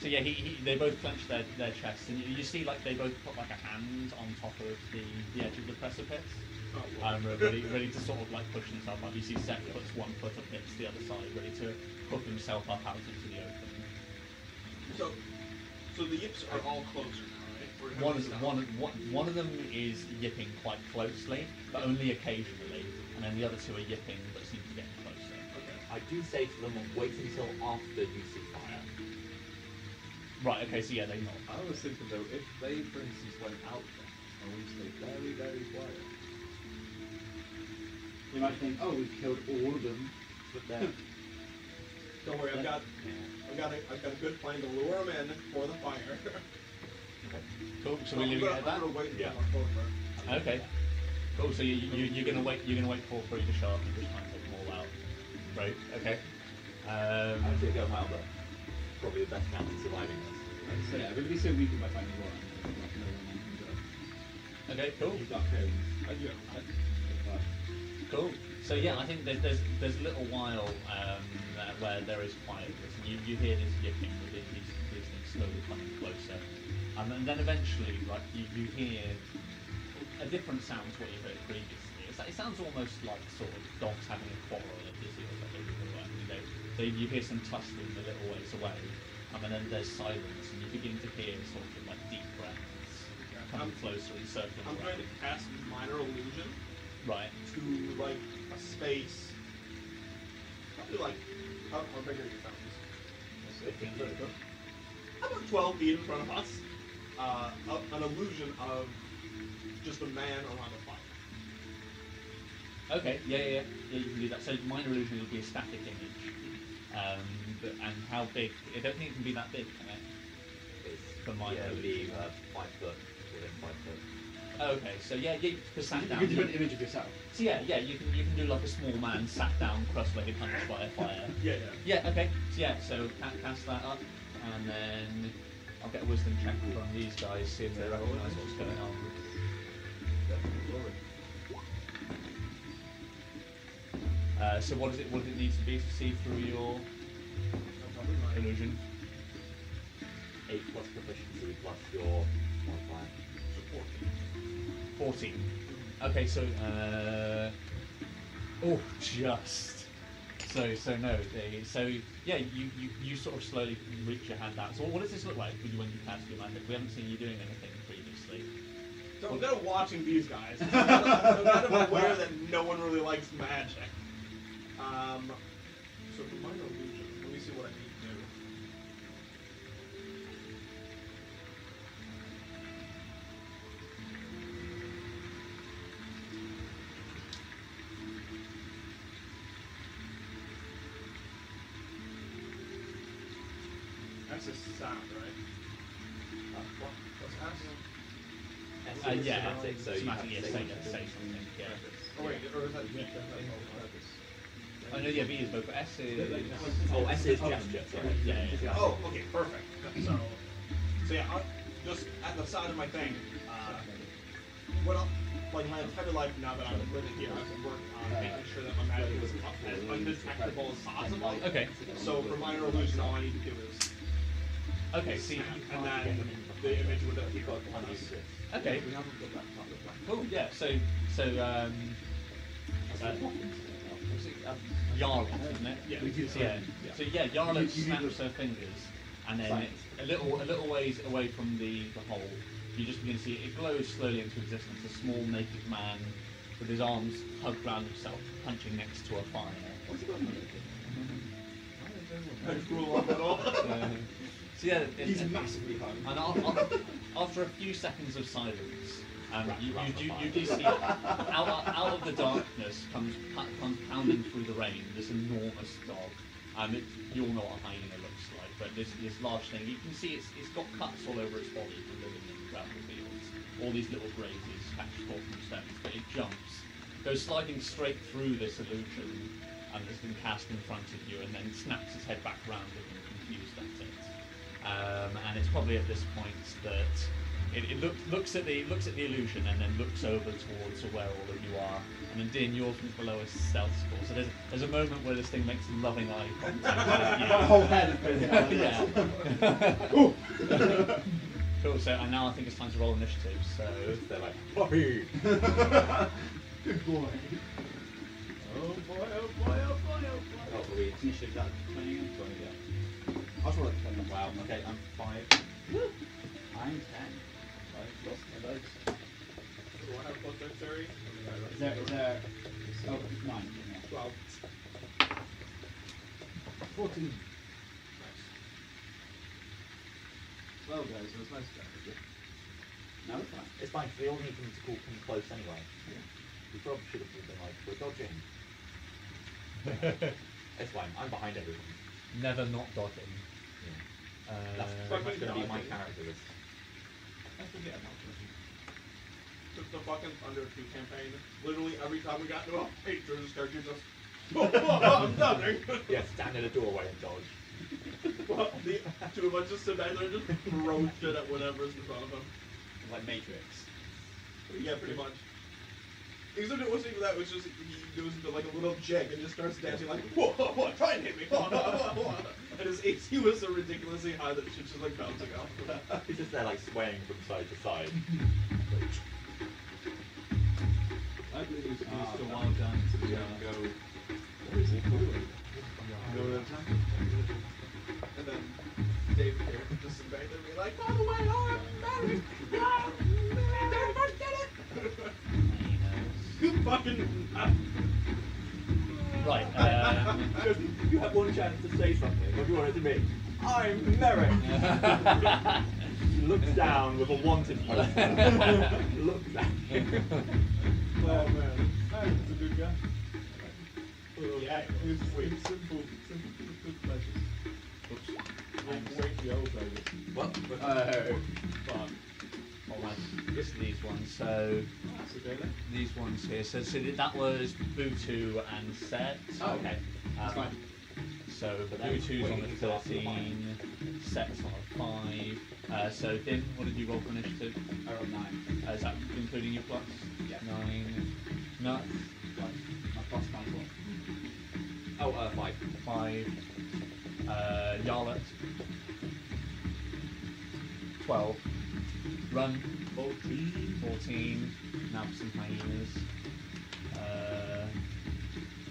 So yeah, they both clench their chests, and you see like they both put like a hand on top of the edge of the precipice, ready to sort of like push himself up. You see Set puts one foot up against the other side, ready to hook himself up out into the open. So the yips are all closer now, right? Or have they stopped? One of them is yipping quite closely, but only occasionally, and then the other two are yipping but seem to get closer. Okay. I do say to them, wait until after you see fire. Right. Okay. So yeah, they nod. I was thinking though, if they, for instance, went out there and we stayed very, very quiet, You might think, oh, we've killed all of them, but then Don't worry, I've got a good plan to lure them in for the fire. Cool. So we're leaving it at that. I'm gonna wait until Yeah. October. Okay. Cool. So you're gonna wait for three to show up and just try and take them all out. Right. Okay. Actually, I go out, but probably the best chance of surviving this. so yeah, everybody's so weak by finding one. Like, no one can do it. Okay. Cool. You've got cones. Cool. So yeah, I think there's a little while where there is quietness, and you hear this yipping with these things slowly coming closer, and then eventually, like you hear a different sound to what you heard previously. It sounds almost like sort of dogs having a quarrel at this or something. So you hear some tussling a little ways away, and then there's silence, and you begin to hear sort of like deep breaths coming closer and circling I'm trying around. to cast minor illusion Right. to like a space. Probably like how big are your fountains? About 12 feet in front of us. An illusion of just a man around a fire. Okay, yeah, you can do that. So minor illusion will be a static image. And how big? I don't think it can be that big, can it? It's For minor illusion. 5 foot, within 5 foot. Okay, so yeah, for sat You down. can do an image of yourself. So yeah, you can do like a small man sat down, cross-legged, hunched by a fire. Yeah. Yeah, okay. So cast that up, and then I'll get a wisdom check from these guys, see if they recognise what's going on. So what does it need to be to see through your illusion? 8 plus proficiency plus your modifier. 14. Okay, so just. So no. So yeah, you sort of slowly reach your hand out. So what does this look like when you cast your magic? We haven't seen you doing anything previously. So I'm kind of watching these guys. I'm kind of aware that no one really likes magic. So for minor illusion, let me see what I need to do. That's a sound, right? What's that? Yeah, Somatic, so you have somatic, to yeah, say say something. something. Yeah. Oh wait, or is that I know, yeah, B is both, but S is. Oh, S is gesture, sorry. Yeah. Oh, okay, perfect. So yeah, just at the side of my thing, what I'll, like my entire life now that I'm living here, I've been working on making sure that my magic is as undetectable as possible. Okay. So for minor illusion, all I need to do is Okay, see. and then the image would appear on us. Okay. Cool. Yeah. So Yarla, isn't it? Yeah. So yeah, Yarla snaps her fingers, and then a little ways away from the hole, you just begin to see it glows slowly into existence. A small naked man with his arms hugged round himself, punching next to a fire. What's he got? So yeah, He's massively hung. and after a few seconds of silence, you do see out of the darkness comes pounding through the rain this enormous dog. You all know what a hyena looks like, but this large thing, you can see it's got cuts all over its body from living in gravel fields. All these little grazes catch forth from stones, but it jumps, goes sliding straight through this illusion, and has been cast in front of you, and then snaps its head back round looking confused at it. And it's probably at this point that it looks at the illusion and then looks over towards where all of you are. And then Din, yours was below a stealth score. So there's a moment where this thing makes loving eye contact with you. My whole head has been Yeah. Cool. So and now I think it's time to roll initiative. So They're like, Poppy! Good boy. Oh boy, oh boy, oh boy, oh boy. Oh, so we Initiative that 20 and 20, yeah. I'll roll it 10. wow, okay, I'm 5. I'm 10. Right, lost my legs. Do I have plus dexterity? Is there, oh, 9. Yeah. 12. 14. Nice. Well, guys, it was nice to have you. No, it's fine. It's fine, 'cause we all need them to come close anyway. We probably should have been like, we're dodging. It's fine, I'm behind everyone. never not dodging. Yeah. That's pretty much going to be my character. I forget about this. The fucking Thunder 2 campaign, literally every time we got to a Patriots character just I'm dodging. Yeah, stand in a doorway and dodge. Well, the two of us just sit back there and just throw shit at whatever's in front of them. Like Matrix. Yeah, pretty much. Except it wasn't even that, it was just, he goes into like a little jig and just starts dancing like, whoa, whoa, whoa, try and hit me, whoa, whoa, whoa, whoa. And his AC was so ridiculously high that shit's just like bouncing off. He's just there like swaying from side to side. I believe it's So well done to Yeah. go. What is it called? Go to attack. And then Dave here just sit back there and be like, by the way, I'm married. Don't forget it. You fucking. Right. Just, you have one chance to say something. What do you want it to be? I'm Merrick. He looks down with a wanted poster. Looks down. Oh man, Merrick's a good guy. Yeah, He's simple good pleasures. Oops. Wait the old lady. What? Fuck. Alright, just these ones. So That's okay then. these ones here. So that was Butu and Set. Oh, okay. That's fine. So Butu's on a 13, Set's on a 5. So Din, what did you roll for initiative? I rolled 9. Is that including your plus? Yeah. 9. No. My plus comes one. Oh, 5. 5. Yarlet. 12. Run. 14. Now for some hyenas.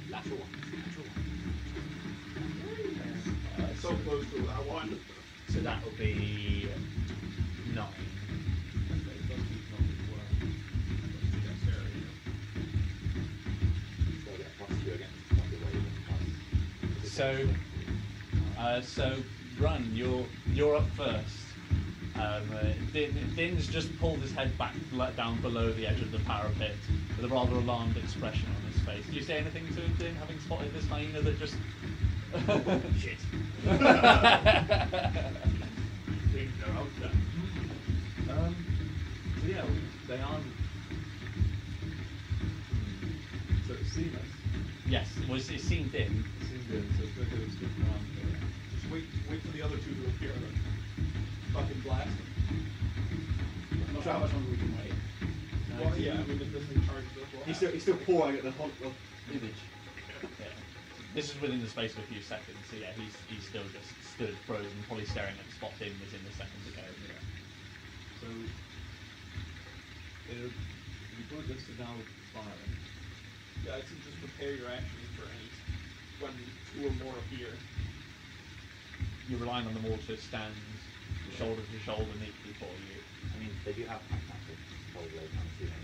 Natural one. So close to that one. So that will be 9. So I get a +2 against the So Run, you're up first. Din's just pulled his head back down below the edge of the parapet with a rather alarmed expression on his face. Do you say anything to him, Din, having spotted this hyena that just... Shit. They're out there. So yeah, they aren't. So it's seen us. Yes, well, it's seen Din. Seen good, so it's like it's good around here. Just wait for the other two to appear and then fucking blast them. I'm not sure how much longer we can wait. Well, yeah, I mean, if this thing charges as well. He's still pouring at the hot image. Yeah. This is within the space of a few seconds, so yeah, he's still just stood frozen, probably staring at the spot Din was in the seconds ago. So the projects are now firing. Yeah, I'd say just prepare your actions for any when two or more appear. You're relying on them all to stand shoulder to shoulder neatly for you. I mean, they do have pragmatic, probably, I'm assuming,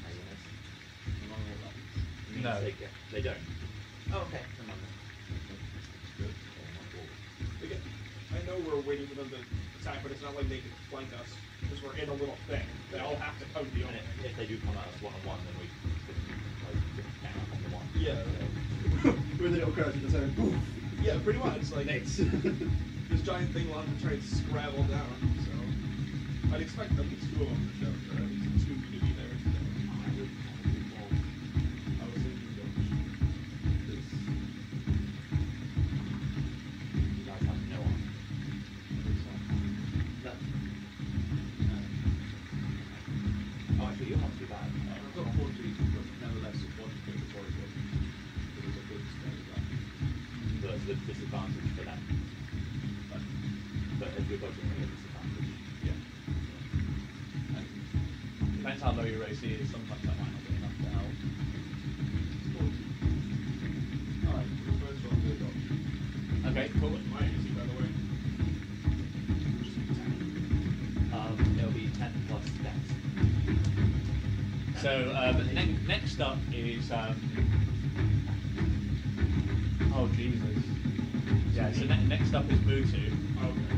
hyenas. Among all that. No. They don't. Oh, okay. Come on then. Good. Again, I know we're waiting for them to attack, but it's not like they can flank us because we're in a little thing. They all have to come to the And opening. if they do come at us one-on-one, then we can, like, count on the one. Yeah. With a little curtain that's going poof. Yeah, pretty much. Like this giant thing will have to try and scrabble down. So I'd expect at least two of them to show, or at least two to be there. I was thinking this. You guys have no one. That. Oh, actually, you're not too bad. I've got 14, but nevertheless, it's one thing before it was. It was a good start of that. So that's the disadvantage for them. But if you're both going to get disadvantage. Yeah. Depends how low your AC is, sometimes that might not be enough to help. Alright, we'll first roll the dodge. Okay, cool. My easy, by the way. It'll be 10 plus dex. So next up is oh Jesus. Yeah. So next up is Butu. Okay.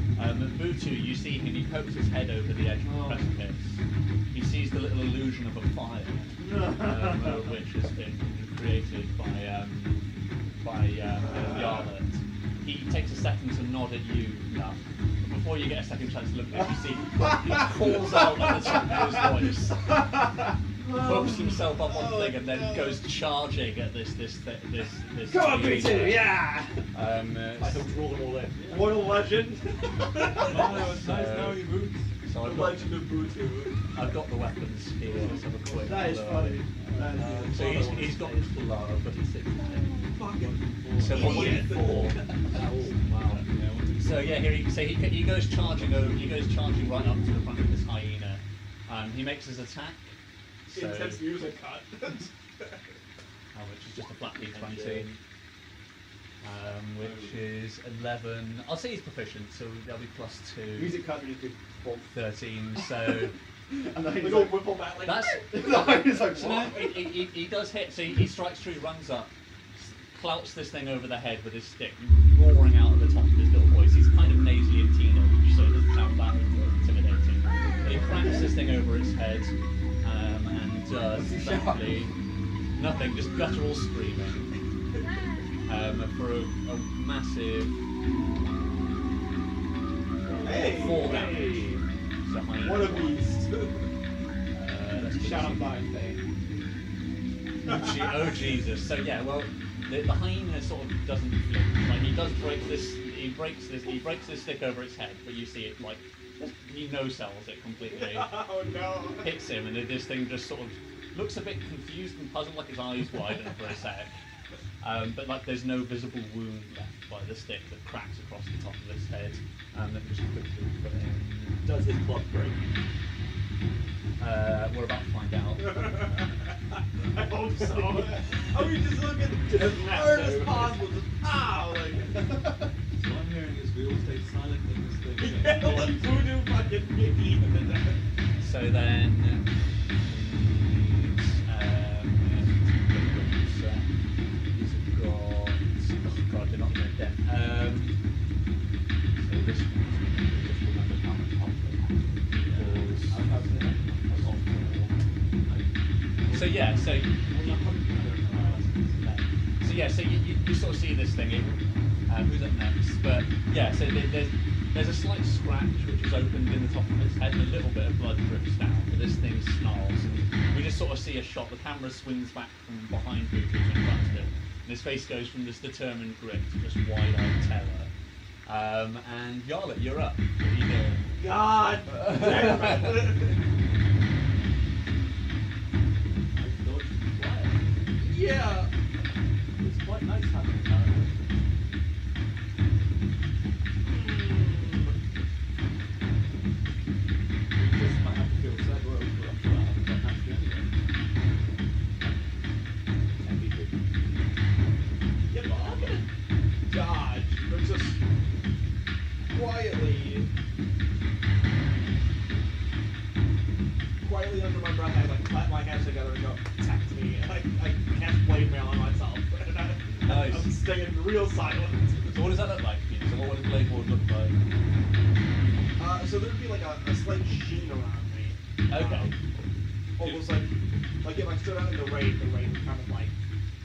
Butu, you see him. He pokes his head over the edge of the precipice. He sees the little illusion of a fire, which has been created by Yarlet. He takes a second to nod at you, Duff. But before you get a second chance to look at him, you see he calls out at the top of his voice, hooks himself up on the thing, and then goes charging at this. Come on, team. B2, yeah! I can draw them all in. What a legend! Oh, it's nice knowing you, Boots. So The I've got, legend of Butu. I've got the weapons here. Let's have a quick That is look. funny. That is So good. he's got club. Fucking. So what you get for? Oh, wow. So yeah, here he goes charging over. He goes charging right up to the front of this hyena. He makes his attack. So, Intense music cut. which is just a flat D20. which is 11. I'll say he's proficient, so that'll be +2. Music cut and you could pull. 13. So And then he's like, whipple back like that's. no, he's like, So no, what? he does hit. So he strikes through, runs up, clouts this thing over the head with his stick, roaring out of the top of his little voice. He's kind of nasally and teenage, so it doesn't sound that intimidating. But he cracks this thing over its head, and does exactly nothing, just guttural screaming. For a massive Hey, 4 damage. So hyena what a one. beast. Let's Shout out see. dying thing. Oh Jesus! So yeah, well, the hyena sort of doesn't flip. Like he does break this. He breaks this stick over its head, but you see it like he no-sells it completely. Oh no. Hits him, and this thing just sort of looks a bit confused and puzzled, like his eyes widen for a sec. But like there's no visible wound left by the stick that cracks across the top of his head. Let me just quickly put it in. Does his blood break? We're about to find out. I hope so. I mean, just look at it as hard as possible. Just like. So what I'm hearing is we all stay silent in this thing. Yeah, like voodoo fucking Mickey. So then, he's got. Oh god, they're not going to dent. So this just remember how much health So yeah, so you sort of see this thing. Who's up next? But yeah, so there's a slight scratch which is opened in the top of its head, and a little bit of blood drips down. But this thing snarls, and we just sort of see a shot. The camera swings back from behind Booty to in front of him, and his face goes from this determined grit to just wide-eyed terror. And Yarlet, you're up. What are you doing? God damn it. Yeah. It's quite nice having a character. We just might have to feel sad world, but I'm sure I haven't got that anyway. Yeah, but I'm gonna dodge, but just quietly under my breath, I like clap my hands together and go, attack me. And I cast blade mail on myself. And Nice. I'm staying real silent. So what does that look like? So what would a blade board look like? So there'd be like a slight sheen around me. Okay. Almost like if I stood out in the rain would kind of like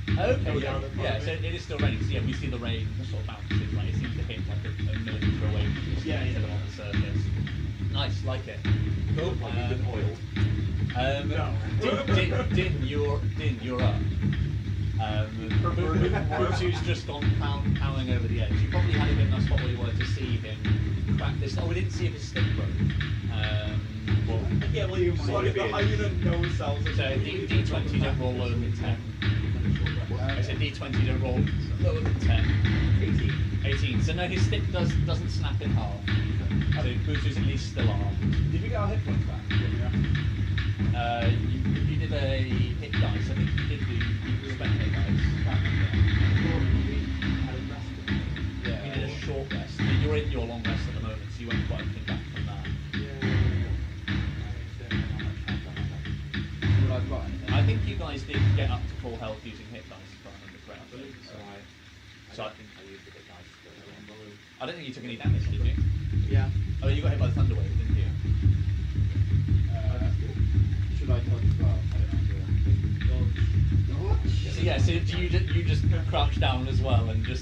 Okay, go yeah, down in front yeah. of So me. it is still raining. So yeah, we see the rain sort of bounces. Like it seems to hit like a millimeter away from us. Yeah, yeah. On the surface. Nice, like it. Cool. Like he's been oiled. No. Din, you're up. Bootu's just gone powering over the edge. You probably had him in that spot where you wanted to see him crack this. Oh, we didn't see if his stick broke. I can't believe the hyena no cells. So D20 don't roll lower than 10. I said D20 don't roll lower than 10. 18. So no, his stick doesn't snap in half. So Bootu's at least still armed. Did we get our hit points back? You did a hit dice. I think you did the spent hit dice. Yeah. You did a short rest. You're in your long rest at the moment, so you won't quite come back from that. Would I got anything? I think you guys did get up to full health using hit dice, if I remember correctly. So I don't think you took any damage, did you? Yeah. Oh, you got hit by the thunder wave, didn't you? Should I touch well? So yeah, so you just crouch down as well, and you're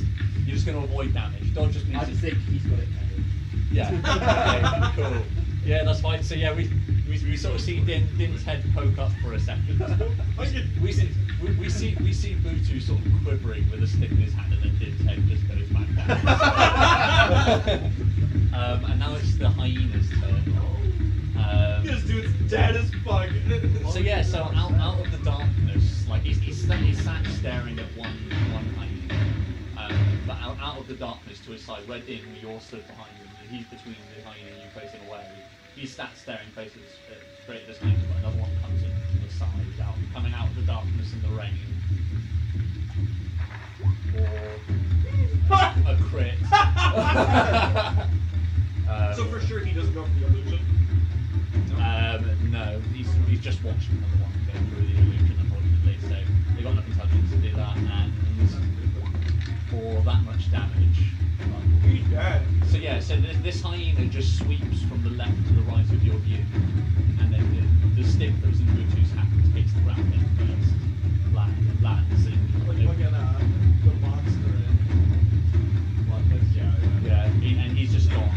just going to avoid damage. Dodge just means I think he's got it covered. yeah. Okay, cool. Yeah, that's fine. So yeah, we sort of see Din's head poke up for a second. We see Bootu sort of quivering with a stick in his hand, and then Din's head just goes back down. And now it's the hyena's turn. This dude's dead as fuck. So yeah, so out of the darkness, like he's sat staring at one hyena, but out of the darkness to his side, where Din, you're stood behind him, and he's between the hyena and you facing away. He's sat staring faces straight at this hyena, but another one comes in from the side, coming out of the darkness and the rain. Or a crit. So for sure he doesn't go for the illusion. No, he's just watched another one go through the illusion, unfortunately. So they got enough intelligence to do that, and for that much damage. He's dead. So yeah, so this hyena just sweeps from the left to the right of your view, and then the stick that was in Bluetooth's hand hits the ground in first, lands in. Like the monster in. And he's just gone.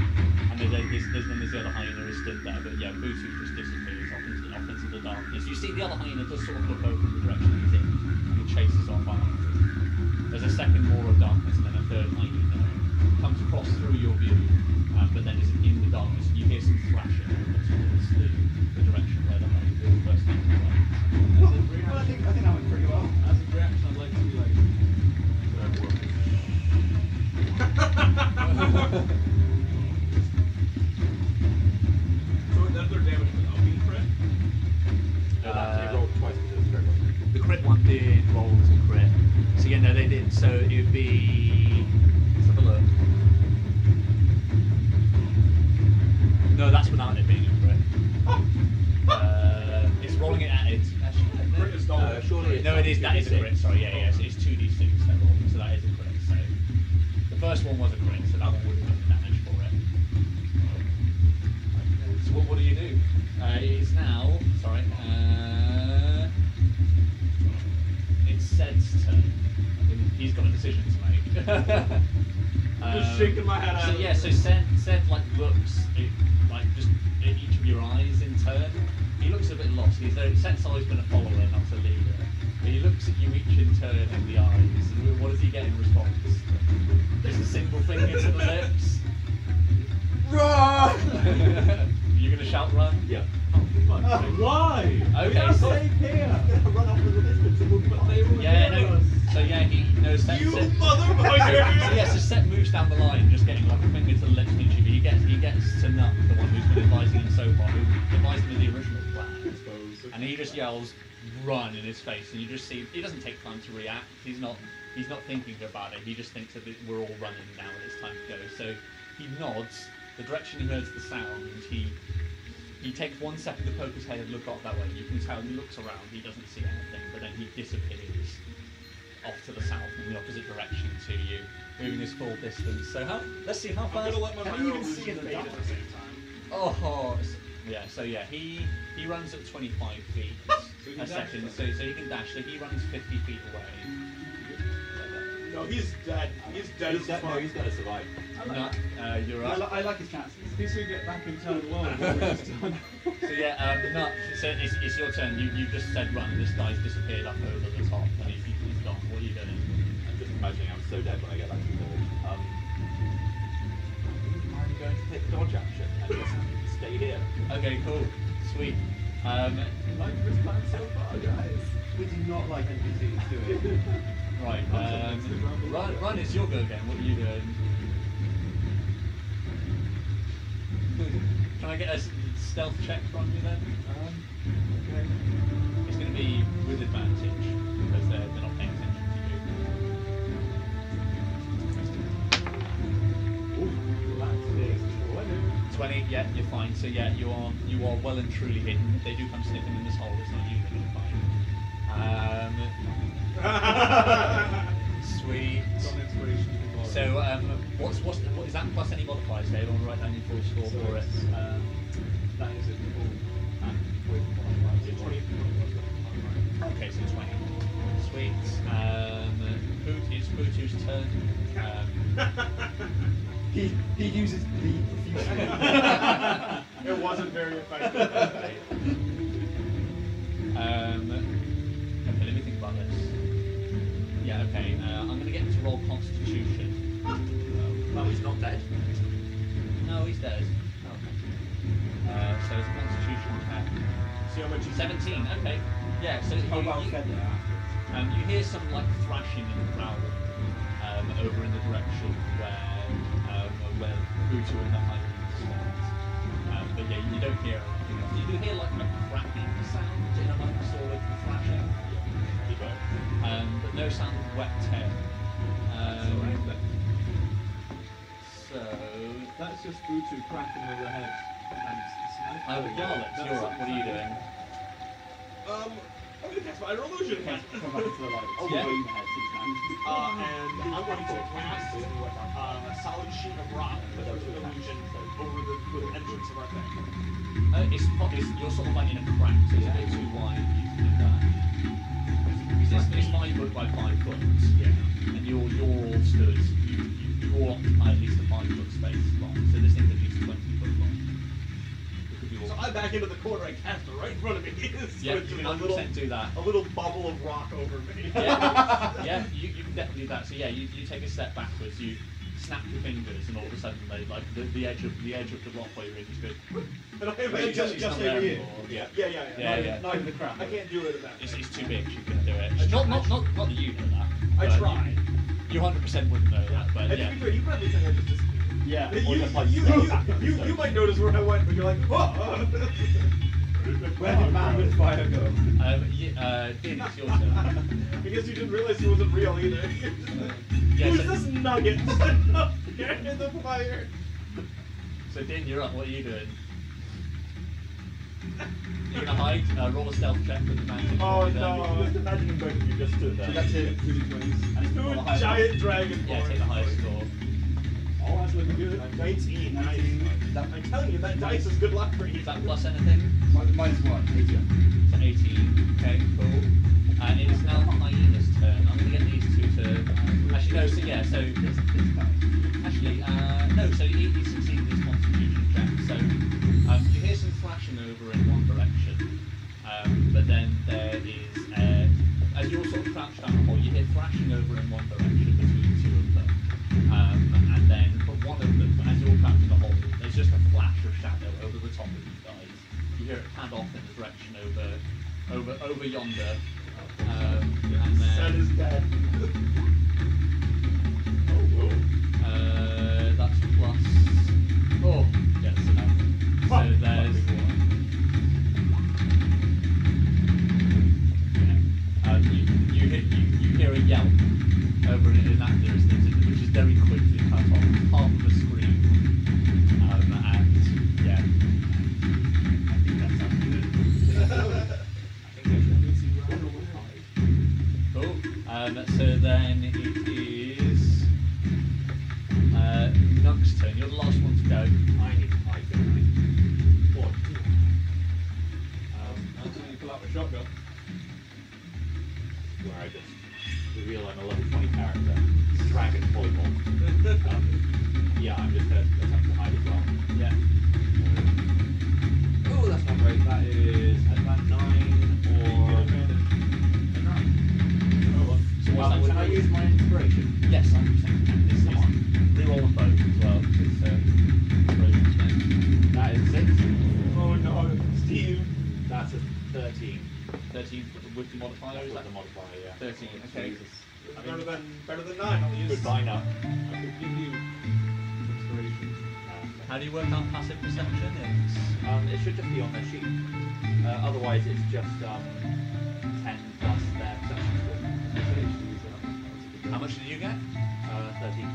And then there's the other hyena who stood there, but yeah, Bluetooth just disappears off into the darkness. You see the other hyena does sort of look over in the direction he's in, and he chases off after. There's a second wall of darkness, and then a third hyena comes across through your view, but then is in the darkness. You hear some thrashing towards the direction where the first thing was. Well, I think that went pretty well. As a reaction, I'd like to be like, So that's their damage without being crit? It rolled twice because it was crit, wasn't it? The crit one did roll as a crit. So yeah, no, they did. So it would be. Let's have a look. No, that's without it being a crit. It's rolling it at it. Crit is double. Surely it's No, it is. That is a 2d6. crit. Sorry, yeah. So it's 2d6 they're rolling. So that is a crit. So the first one was a crit. So that one would have been damage for it. So what do you do? It is now. Sorry. It's Sed's turn. He's got a decision to make. Just shaking my head So at yeah, so Sed like looks just at each of your eyes in turn. He looks a bit lost. Sed's always been a follower, not a leader. But he looks at you each in turn in the eyes, and what does he get in response? Just a single finger to the lips. Run! You're gonna shout run? Yeah. why? Okay, so here. Run off in the distance and we'll But they were yeah, near no. us. So yeah, he knows Sed. You Sed- motherfucker! So yeah, so Seth moves down the line, just getting like a finger to the lips of each of you. He gets to Nut, the one who's been advising him so far, who advised him of the original plan. And he just yells, "Run!" in his face, and you just see he doesn't take time to react. He's not thinking about it. He just thinks that we're all running now and it's time to go. So he nods. The direction he hears the sound, he takes 1 second to poke his head and look off that way. You can tell he looks around. He doesn't see anything, but then he disappears off to the south in the opposite direction to you, moving his full distance. So let's see how I'm fast. gonna let my Can minor you even illusion see in the fade dark? at the same time. Oh, yeah. So yeah, he runs at 25 feet a second. So he can dash. So he runs 50 feet away. No, he's dead. He's dead as fuck. No, he's got to survive. No, you're up. I like his chances. At least we get back into the world. What we just done. So yeah, no. So it's your turn. You just said run. This guy's disappeared up over the top, and he's gone. What are you doing? I'm just imagining I'm so dead when I get back to the village. I'm going to take dodge action and just stay here. Okay, cool, sweet. Like this plan so far, guys. We do not like NPCs doing it. Right. Run. It's your go again. What are you doing? Can I get a stealth check from you then? Okay. It's going to be with advantage because they're not paying attention to you. Ooh, that is 20. Yeah, you're fine. So yeah, you are well and truly hidden. If they do come sniffing in this hole, it's not you they're going to find. Sweet. Got an inspiration to So what is that plus any modifiers, Dave? I want to write down your full score for it. that is a full and with modifiers. 20. Okay, so 20. Sweet. It's Bootu's turn. He uses the profusely. It wasn't very effective. Okay, let me think about this. Yeah, okay. I'm going to get him to roll Constitution. Oh, he's not dead. No, he's dead. So it's a Constitution check. See how much 17. Okay. Yeah. So How well fed they are. you hear some like thrashing and growling over in the direction where Bootu and the Highlands stand. But yeah, you don't hear anything else. You do hear like a cracking sound in amongst all of the thrashing. But no sound of wet hair. That's just Utu cracking over the head. Garlic, you're up. What are you doing? I'm gonna cast Minor Illusion again. Come back into the light. Oh, yeah. Wave head 6 times. And I'm going to cast a solid sheet of rock with an illusion over the entrance of our thing. You're sort of like in a crack, so it's a bit too wide. You can do that. It's 5 foot by 5 foot. Yeah. And you're all stood. You all occupy at least a 5 foot space long. So this thing's at least 20 foot long. It could be all. So I back into the corner. I cast it right in front of me. Yeah, you can 100% do that. A little bubble of rock over me. Yeah, you can definitely do that. So yeah, you take a step backwards. You snap your fingers, and all of a sudden, they like the edge of the rock where you're in is good. And I have Wait, just it's not over there here. anymore. Yeah. Not in the crap. I can't do it in that. It's too big. You couldn't do it. Not that you know that. I but tried. You 100% wouldn't know that, but And yeah. to be fair, you probably think I just disappeared. Yeah. Or just like You might notice where I went, but you're like, whoa! Where did man with fire go? Din, it's your turn. I guess you didn't realize he wasn't real either. Yeah, Who's so- this nugget? Get in the fire! So Din, you're up. What are you doing? You're gonna hide. Roll a stealth check with advantage. Oh, Then- no. Just imagining both of you just stood there. So that's it. 2 d20s. And it's Two roll a high giant dragon Yeah, take the highest score. Oh, that's looking good. 19. Nice. 19. I'm telling you, that dice is good luck for you. Is that plus anything? Mine's what? 18. So 18. Okay, cool. And it is now Hyena's turn. I'm gonna get these two to. Actually, no. So yeah. So This guy. actually, no. So he succeeded his Constitution check. So you hear some thrashing over in one direction, but then there is, as you're sort of crouched down the hole, you hear thrashing over in one direction between the two of them, and then from one of them, as you're crouched in the hole, there's just a flash of shadow over the top of you guys. You hear it pad off in the direction over yonder, and then. Sen is dead. That's plus. Oh, yes, enough. So there's. Yeah. You hear a yelp over in that distance, which is very quickly cut off, half of a scream. And yeah. I think that sounds good. Cool. So then it is Nuck's turn. You're the last one to go. I need to hide, don't I? What? That's when you pull out a shotgun. Where I just reveal I'm a level 20 character. Dragon polymorph. Yeah, I'm just gonna attempt to hide as well. Yeah. Oh, that's not great. That is about 9 or a 9. So what's that? Can I use my inspiration? Yes, 100%. This Come on. reroll them both as well. 'Cause it's brilliant spend. That is 6. Oh no, Steve. That's a 13. 13 with the modifier, That's is with that? the modifier, yeah. 13, okay. Better than 9. I'll use. Goodbye now. I could give you inspiration. How do you work out passive perception? It's It should just be on their sheet. Otherwise, it's just 10 plus their perception score. how much did you get? 13.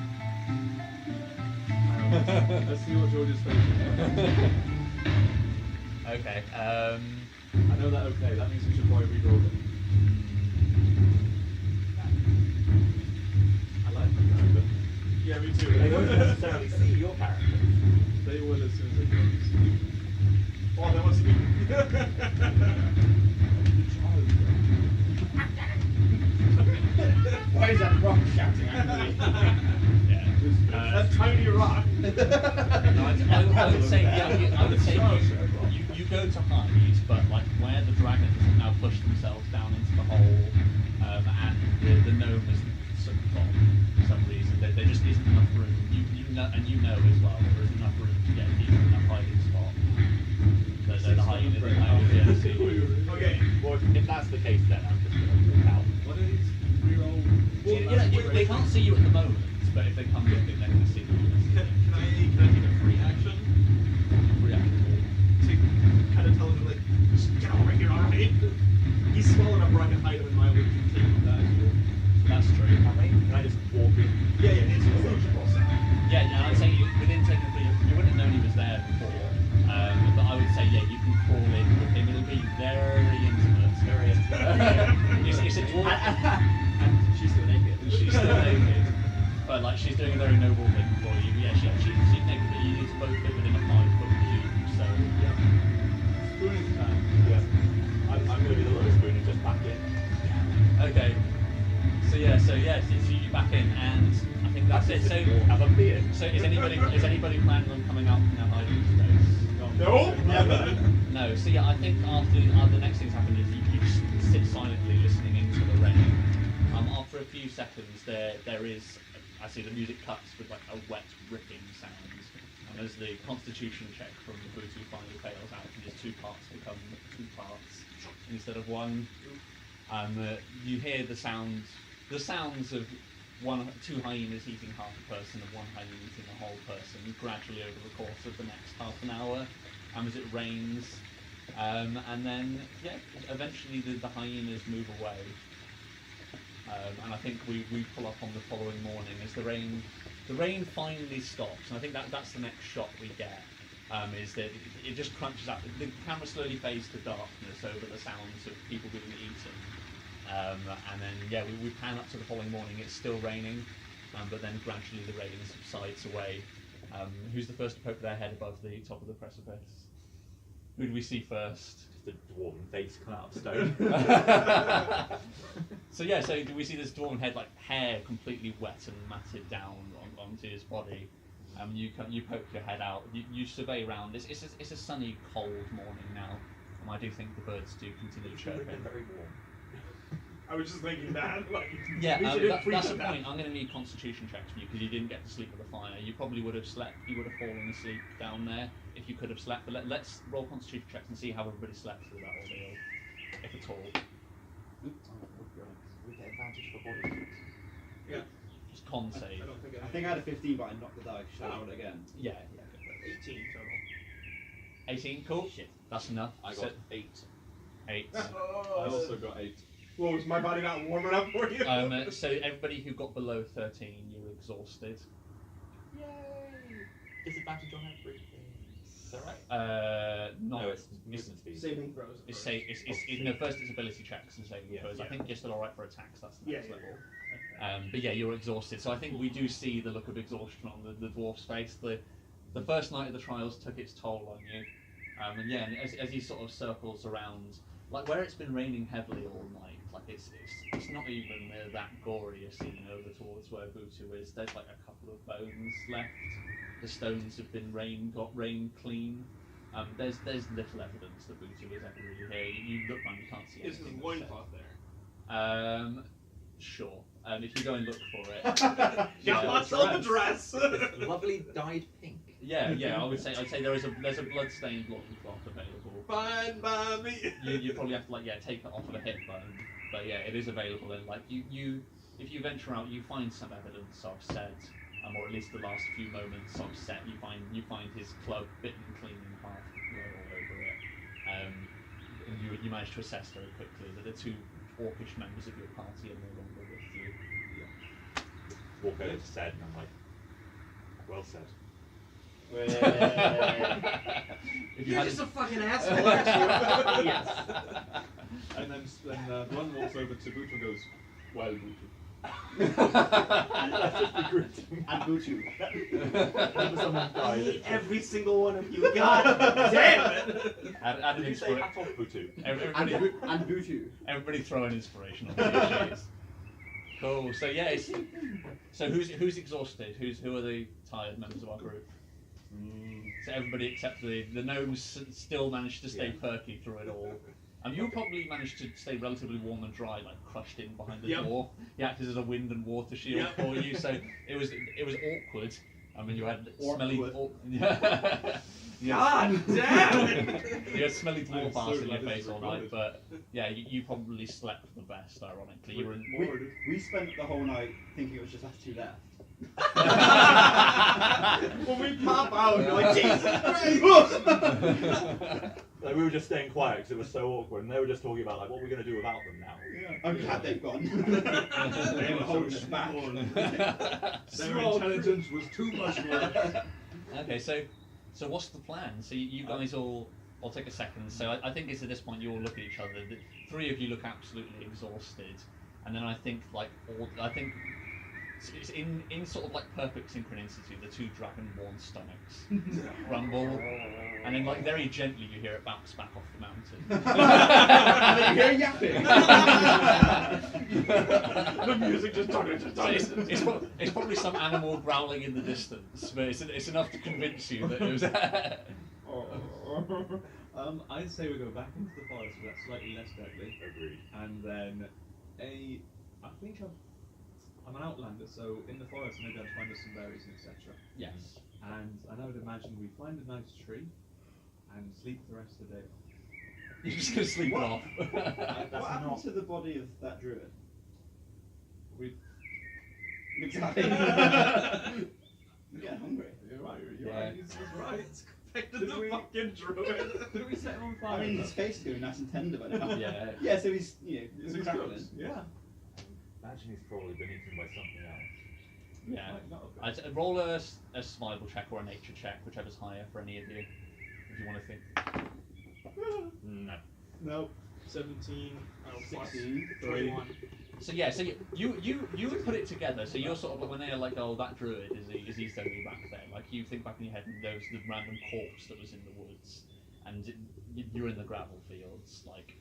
Let's see what George's face is. Okay. I know that okay. That means we should probably reroll it. I like my character. Yeah, me too. They won't necessarily see your character. They will as soon as they go. Oh, that must be. Why is that rock shouting at me? Yeah. That tiny rock. I would say you go to hide, but like where the dragons have now pushed themselves down into the hole, and the gnome has sort of gone for some reason. There just isn't enough room. You know, and you know as well there isn't enough room to get a decent enough hiding spot. The hiding is yeah. Okay. Well, if that's the case, then I'm just going to walk out. What is reroll? They can't see you at the moment, but if they come looking, they can see you. Can I take a free action to kind of tell him like, just get over here, alright? He's small enough where I can hide him in my illusion too. That's true. Can I just walk in? Yeah, it's an illusion. Yeah, and I'd say within taking back in, and I think that's it. So, Have a beer. so is anybody planning on coming out from their hiding space? No, never. No. So yeah, I think after the next thing's happened is you just sit silently listening into the rain. After a few seconds, there is. I see the music cuts with like a wet ripping sound, and as the Constitution check from the Booty finally fails out, and his 2 parts become 2 parts instead of 1. You hear the sounds of 2 hyenas eating half a person and 1 hyena eating a whole person gradually over the course of the next half an hour, as it rains, and then eventually the hyenas move away. And I think we pull up on the following morning as the rain finally stops, and I think that's the next shot we get, is that it just crunches up. The camera slowly fades to darkness over the sounds of people being eaten, and then we pan up to the following morning. It's still raining, but then gradually the rain subsides away. Who's the first to poke their head above the top of the precipice? Who do we see first? The dwarven face come out of stone. So do we see this dwarven head, like hair completely wet and matted down onto his body? You poke your head out. You survey around. It's a sunny, cold morning now, and I do think the birds do continue chirping. Very warm. I was just thinking that. Like, Yeah, we should freeze that's the them now. point. I'm going to need constitution checks for you because you didn't get to sleep with the fire. You probably would have slept. You would have fallen asleep down there if you could have slept. But let's roll constitution checks and see how everybody slept through that ordeal, if at all. We get advantage for body checks. Yeah. Just con save. I think I had a 15, but I knocked the dice. Should I roll it again? Yeah. 18 total. 18. Cool. Shit. That's enough. I So- got 8. 8. I also got 8. Well, was my body not warm enough for you? So everybody who got below 13, you're exhausted. Yay! Disadvantage on everything. Is that right? Not. No, it's movement speed. Saving throws. First it's ability checks and saving throws. I think you're still alright for attacks. That's the next Yeah. level. But yeah, you're exhausted. So I think we do see the look of exhaustion on the dwarf's face. The first night of the trials took its toll on you. And as he sort of circles around, like where it's been raining heavily all night, like it's not even that gory a scene over towards where Butu is. There's like a couple of bones left. The stones have been got rained clean. There's little evidence that Butu is ever really here. You look around, you can't see Is his anything. loincloth there? Sure. If you go and look for it. Got myself a dress! Lovely dyed pink. Yeah, I would say there's a blood-stained loincloth available. Fine by me! You probably have to take it off of a hip bone, but yeah, it is available. And you if you venture out, you find some evidence of Set, or at least the last few moments of Set. You find his club bitten clean in half, blood all over it. And you manage to assess very quickly that the 2 orcish members of your party are no longer with you. Walk over to Sed and I'm like, well said. If You're had just a- a fucking asshole, aren't you? Yes. And then one walks over to Butu and goes, well, Butu. That's just the grit. And Butu. Someone I died. hate every single one of you. God damn it! add an Did you say inspira- hat off Butu? And Butu. Everybody throw an inspiration on the sheets. Cool. So yeah, so who's exhausted? Who are the tired members of our group? So everybody except the gnomes still managed to stay perky through it all. You'll probably manage to stay relatively warm and dry, like crushed in behind the door. He acted as a wind and water shield for you, so it was awkward. I mean, you had smelly. God damn it! You had smelly dwarf I'm so ass in your glad this face is all night, recorded. but yeah, you probably slept the best. Ironically, you were in. We spent the whole night thinking it was just us 2 left. When we pop out, you're like, Jesus Christ! Like, we were just staying quiet because it was so awkward, and they were just talking about like what we're going to do without them now. I'm glad they've gone. They were holding us back. Their intelligence was too much for them. Okay, so what's the plan? So you guys all. I'll take a second. So I think it's at this point you all look at each other. The 3 of you look absolutely exhausted, and then I think it's in sort of like perfect synchronicity. The two dragonborn stomachs rumble, and then like very gently you hear it bounce back off the mountain. And then you hear yapping. The music just So it's probably some animal growling in the distance, but it's enough to convince you that it was. I'd say we go back into the forest where that's slightly less deadly. Agreed. And then I think I'm an outlander, so in the forest maybe I'd find us some berries and etc. Yes. And I would imagine we find a nice tree and sleep the rest of the day. You're just gonna sleep it off. What happened to the body of that druid? We Exactly. I'm getting hungry. You're right. Yeah. He's right. Back to the fucking druid. Did we set him on fire? I mean, his face is doing nice and tender by now. Yeah. Yeah, so he's, Is he crackling. good? Yeah. Imagine he's probably been eaten by something else. Yeah. Might not have been. I'd roll a survival check or a nature check, whichever's higher for any of you, if you want to think. No. Nope. 17. Oh, plus 16. 21. So yeah, so you would put it together. So you're sort of like when they're like, oh, that druid is he totally back there? Like you think back in your head, and there was the random corpse that was in the woods, and you're in the gravel fields. Like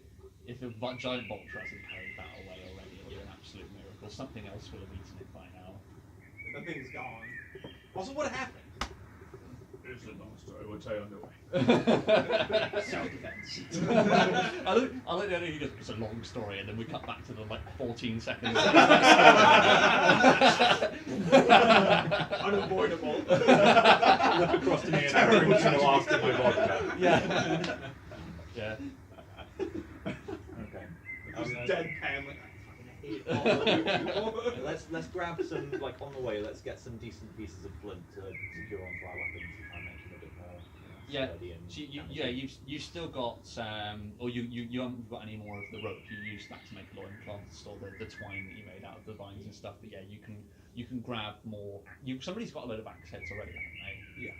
if a giant vulture hasn't carried that away already, you're an absolute miracle. Something else will have eaten it by now. The thing's gone. Also, what happened? It's a long story. We'll tell you on the way. Self-defense. I like the idea he goes, it's a long story, and then we cut back to the like 14 seconds. Unavoidable. Look across to me and everyone's going to ask for my vodka. Yeah. Yeah. Okay. Just deadpan, like, I fucking hate all of you. Let's grab some, like on the way, let's get some decent pieces of flint to secure onto our weapons and make them a bit more Yeah. sturdy and So damaging. you've still got or you haven't got any more of the rope. You used that to make loincloths or the twine that you made out of the vines and stuff. But yeah, you can grab more. Somebody's got a load of axe heads already, haven't they? Yeah.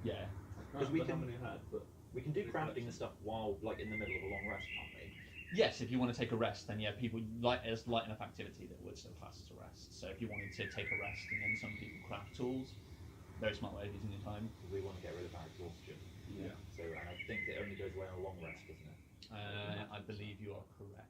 Yeah. Because we can, how many I had, but we can do crafting and stuff while, like, in the middle of a long rest, can't we? Yes, if you want to take a rest, then yeah, people it's light enough activity that would still class as a rest. So if you wanted to take a rest, and then some people craft tools, very smart way of using your time. Because we want to get rid of our exhaustion. yeah. So, and I think it only goes away on a long rest, doesn't it? I believe you are correct.